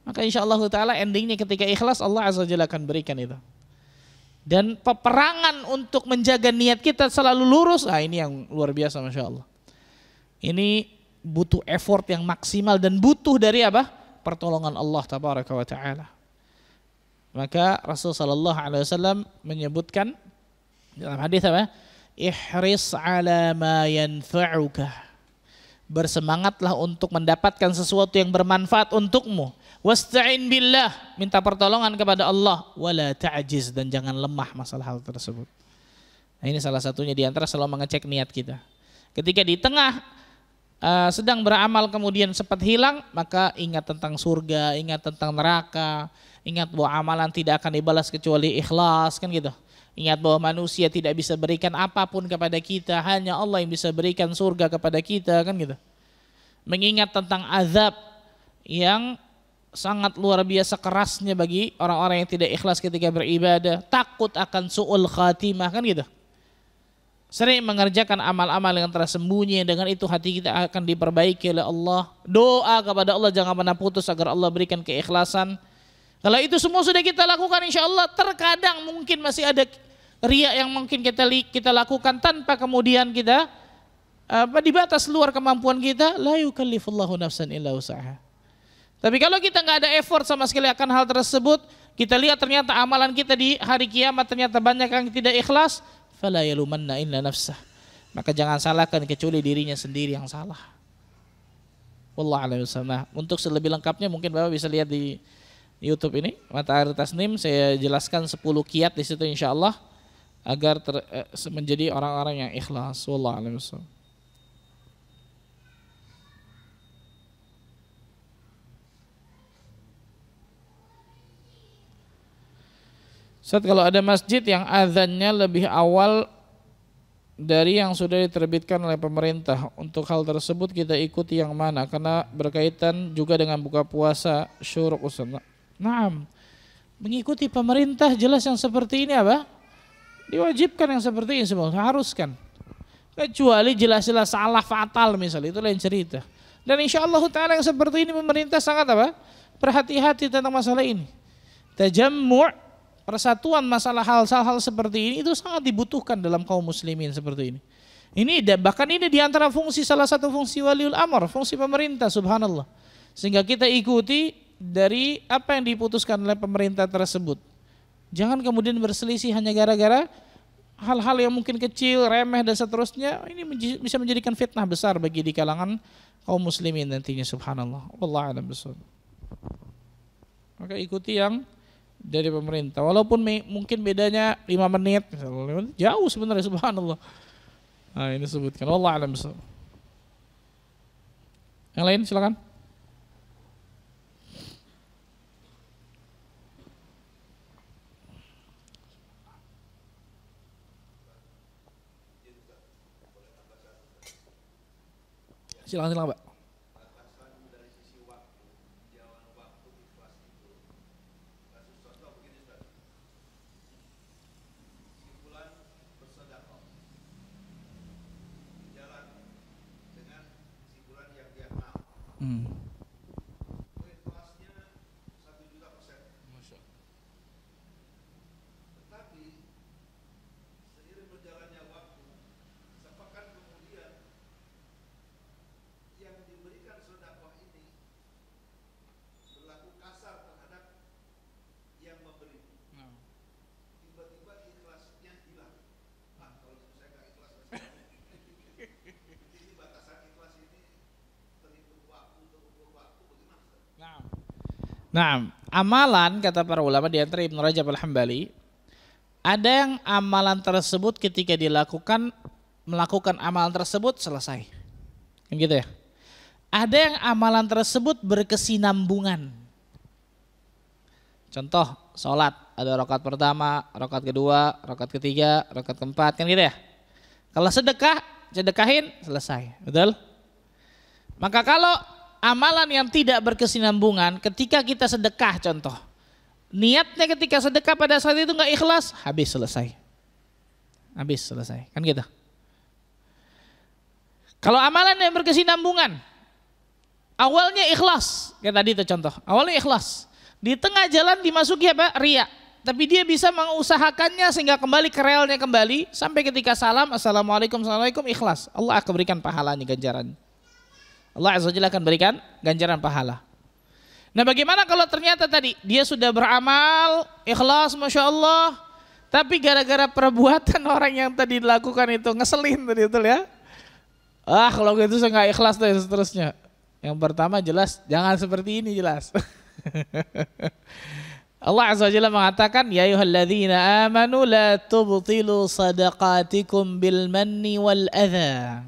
Maka insya Allah Ta'ala endingnya ketika ikhlas Allah Azza wa Jalla akan berikan itu. Dan peperangan untuk menjaga niat kita selalu lurus, ini yang luar biasa Masya Allah. Ini butuh effort yang maksimal dan butuh dari apa? Pertolongan Allah Tabaraka wa Ta'ala. Maka Rasul Sallallahu Alaihi Wasallam menyebutkan dalam hadis apa? Ihris ala ma yanfa'uka. Bersemangatlah untuk mendapatkan sesuatu yang bermanfaat untukmu. Wasta'in billah, minta pertolongan kepada Allah, wala ta'jiz, dan jangan lemah masalah hal tersebut. Nah, ini salah satunya di antara selalu mengecek niat kita. Ketika di tengah sedang beramal kemudian sempat hilang, maka ingat tentang surga, ingat tentang neraka, ingat bahwa amalan tidak akan dibalas kecuali ikhlas, kan gitu. Ingat bahwa manusia tidak bisa berikan apapun kepada kita, hanya Allah yang bisa berikan surga kepada kita, kan gitu. Mengingat tentang azab yang sangat luar biasa kerasnya bagi orang-orang yang tidak ikhlas ketika beribadah, takut akan su'ul khatimah, kan gitu. Sering mengerjakan amal-amal yang tersembunyi, dengan itu hati kita akan diperbaiki oleh Allah. Doa kepada Allah jangan pernah putus agar Allah berikan keikhlasan. Kalau itu semua sudah kita lakukan, insya Allah terkadang mungkin masih ada riya yang mungkin kita lakukan tanpa kemudian kita di batas luar kemampuan kita. La yukallifullahu nafsan illa usaha. Tapi kalau kita nggak ada effort sama sekali akan hal tersebut, kita lihat ternyata amalan kita di hari kiamat ternyata banyak yang tidak ikhlas, fala yalumanna illa nafsah. Maka jangan salahkan kecuali dirinya sendiri yang salah. Wallahu a'lam bishawab. Nah, untuk selebih lengkapnya mungkin Bapak bisa lihat di YouTube ini, Mata Air Tasnim, saya jelaskan 10 kiat di situ insyaallah agar menjadi orang-orang yang ikhlas. Wallahu a'lam bishawab. Saat kalau ada masjid yang azannya lebih awal dari yang sudah diterbitkan oleh pemerintah, untuk hal tersebut kita ikuti yang mana? Karena berkaitan juga dengan buka puasa syuruk Ustaz. Naam, mengikuti pemerintah jelas yang seperti ini apa? Diwajibkan yang seperti ini semua, haruskan. Kecuali jelas-jelas salah fatal misalnya, itu lain cerita. Dan insya Allah Ta'ala yang seperti ini pemerintah sangat apa? Berhati-hati tentang masalah ini. Tajammu' persatuan masalah hal-hal seperti ini itu sangat dibutuhkan dalam kaum muslimin seperti ini. Bahkan ini diantara fungsi, salah satu fungsi waliul amr, fungsi pemerintah, subhanallah. Sehingga kita ikuti dari apa yang diputuskan oleh pemerintah tersebut. Jangan kemudian berselisih hanya gara-gara hal-hal yang mungkin kecil, remeh dan seterusnya. Ini bisa menjadikan fitnah besar bagi di kalangan kaum muslimin nantinya, subhanallah. Wallahu a'lam bishawab. Maka ikuti yang dari pemerintah, walaupun mungkin bedanya 5 menit misalnya, jauh sebenarnya, subhanallah. Nah, ini sebutkan wallahu a'lam bishawab. Yang lain silakan. Silakan Pak. Nah, amalan kata para ulama di antara Ibnu Rajab Al-Hambali, ada yang amalan tersebut ketika melakukan amalan tersebut selesai. Kan gitu ya. Ada yang amalan tersebut berkesinambungan. Contoh, sholat ada rakaat pertama, rakaat kedua, rakaat ketiga, rakaat keempat, kan gitu ya. Kalau sedekahin selesai, betul? Maka kalau amalan yang tidak berkesinambungan, ketika kita sedekah contoh, niatnya ketika sedekah pada saat itu nggak ikhlas, habis selesai, kan gitu. Kalau amalan yang berkesinambungan, awalnya ikhlas, kayak tadi itu contoh, awalnya ikhlas, di tengah jalan dimasuki apa? Riya, tapi dia bisa mengusahakannya sehingga kembali ke realnya kembali, sampai ketika salam, assalamualaikum, assalamualaikum, ikhlas, Allah akan berikan pahalanya, ganjaran. Allah Azza wa Jalla akan berikan ganjaran pahala. Nah, bagaimana kalau ternyata tadi dia sudah beramal ikhlas, masya Allah, tapi gara-gara perbuatan orang yang tadi dilakukan itu ngeselin tadi itu ya. Kalau gitu saya nggak ikhlas dan seterusnya. Yang pertama jelas jangan seperti ini jelas. Allah Azza wa Jalla mengatakan, ya ayyuhalladzina amanu la tubtilu sadaqatikum bil manni wal adha.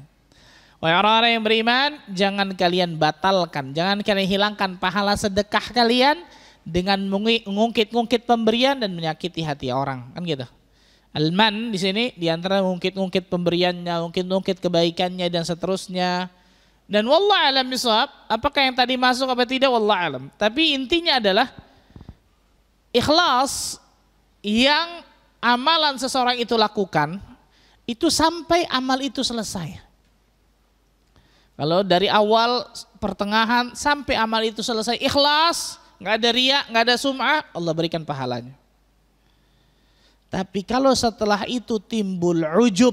Wahai orang-orang yang beriman, jangan kalian batalkan, jangan kalian hilangkan pahala sedekah kalian dengan mengungkit-ungkit pemberian dan menyakiti hati orang, kan gitu. Al-man di sini di antara mengungkit-ungkit pemberiannya, mengungkit-ungkit kebaikannya dan seterusnya. Dan wallahu alam bisawab, apakah yang tadi masuk apa tidak wallahu alam. Tapi intinya adalah ikhlas yang amalan seseorang itu lakukan itu sampai amal itu selesai. Kalau dari awal, pertengahan, sampai amal itu selesai ikhlas, nggak ada riya, nggak ada sum'ah, Allah berikan pahalanya. Tapi kalau setelah itu timbul ujub,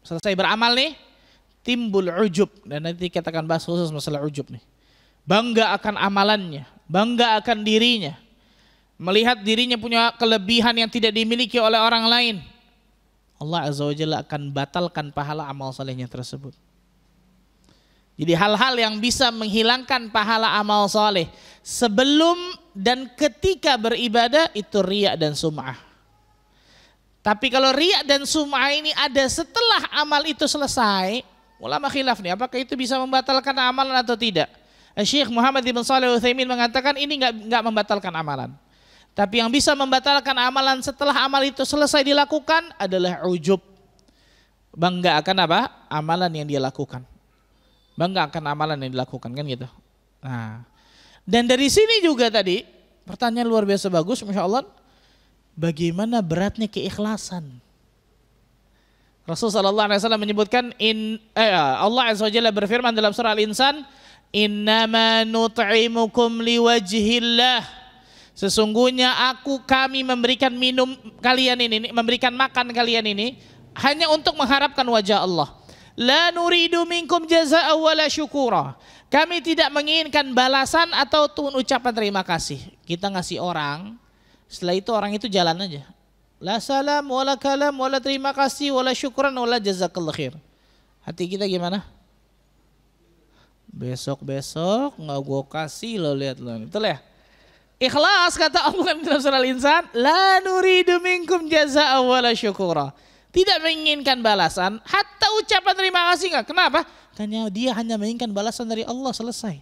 selesai beramal nih, timbul ujub, dan nanti kita akan bahas khusus masalah ujub nih. Bangga akan amalannya, bangga akan dirinya, melihat dirinya punya kelebihan yang tidak dimiliki oleh orang lain, Allah Azza wa Jalla akan batalkan pahala amal salehnya tersebut. Jadi hal-hal yang bisa menghilangkan pahala amal soleh sebelum dan ketika beribadah itu riya dan sum'ah. Tapi kalau riya dan sum'ah ini ada setelah amal itu selesai, ulama khilaf nih, apakah itu bisa membatalkan amalan atau tidak? Syekh Muhammad bin Shalih Al-Utsaimin mengatakan ini nggak membatalkan amalan. Tapi yang bisa membatalkan amalan setelah amal itu selesai dilakukan adalah ujub. Bangga akan apa? Amalan yang dia lakukan. Bangga akan amalan yang dilakukan, kan gitu. Nah, dan dari sini juga tadi pertanyaan luar biasa bagus, masya Allah. Bagaimana beratnya keikhlasan? Rasulullah SAW menyebutkan, Allah Azza wa Jalla berfirman dalam surah Al-Insan, innama nut'imukum liwajhillah. Sesungguhnya kami memberikan minum kalian ini, memberikan makan kalian ini hanya untuk mengharapkan wajah Allah. La nuridu minkum jazaa'a wala syukura. Kami tidak menginginkan balasan atau ucapan terima kasih. Kita ngasih orang, setelah itu orang itu jalan aja. La salam wala kalam wala terima kasih wala syukran wala jazakallahu khair. Hati kita gimana? Besok-besok nggak gua kasih lo, lihat lo. Betul ya? Ikhlas kata Allah dalam surah Al-Insan, la nuridu minkum jazaa'a wala syukura. Tidak menginginkan balasan, hatta ucapan terima kasih enggak. Kenapa? Hanya dia hanya menginginkan balasan dari Allah, selesai.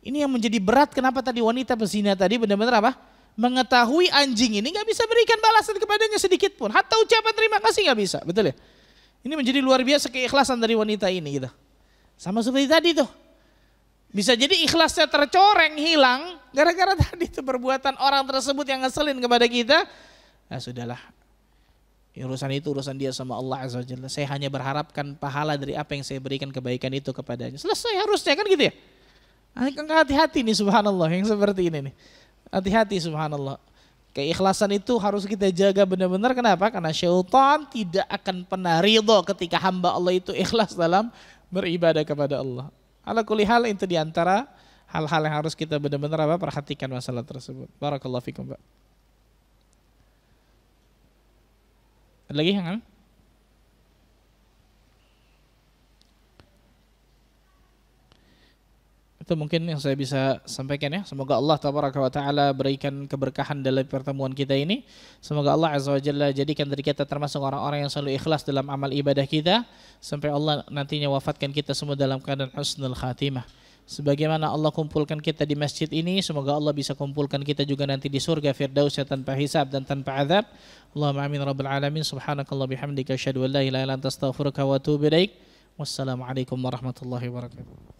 Ini yang menjadi berat, kenapa tadi wanita pezina tadi benar-benar apa? Mengetahui anjing ini nggak bisa berikan balasan kepadanya sedikit pun. Hatta ucapan terima kasih nggak bisa, betul ya? Ini menjadi luar biasa keikhlasan dari wanita ini gitu. Sama seperti tadi tuh. Bisa jadi ikhlasnya tercoreng, hilang gara-gara tadi itu perbuatan orang tersebut yang ngeselin kepada kita. Nah sudahlah, urusan itu urusan dia sama Allah Azza wa Jalla. Saya hanya berharapkan pahala dari apa yang saya berikan kebaikan itu kepadanya. Selesai harusnya kan gitu ya. Hati-hati nih subhanallah yang seperti ini nih. Hati-hati subhanallah. Keikhlasan itu harus kita jaga benar-benar. Kenapa? Karena syaitan tidak akan pernah ridho ketika hamba Allah itu ikhlas dalam beribadah kepada Allah. Ala kulli hal itu diantara hal-hal yang harus kita benar-benar perhatikan masalah tersebut. Barakallahu fikum, Pak. Ada lagi yang itu mungkin yang saya bisa sampaikan ya. Semoga Allah tabaraka wa taala berikan keberkahan dalam pertemuan kita ini. Semoga Allah azza wa jalla jadikan dari kita termasuk orang-orang yang selalu ikhlas dalam amal ibadah kita sampai Allah nantinya wafatkan kita semua dalam keadaan husnul khatimah. Sebagaimana Allah kumpulkan kita di masjid ini, semoga Allah bisa kumpulkan kita juga nanti di surga firdaus tanpa hisab dan tanpa azab. Allahumma amin rabbal alamin. Subhanakallah bihamdika asyhadu an la ilaha illa anta astaghfiruka wa atubu ilaik. Wassalamualaikum warahmatullahi wabarakatuh.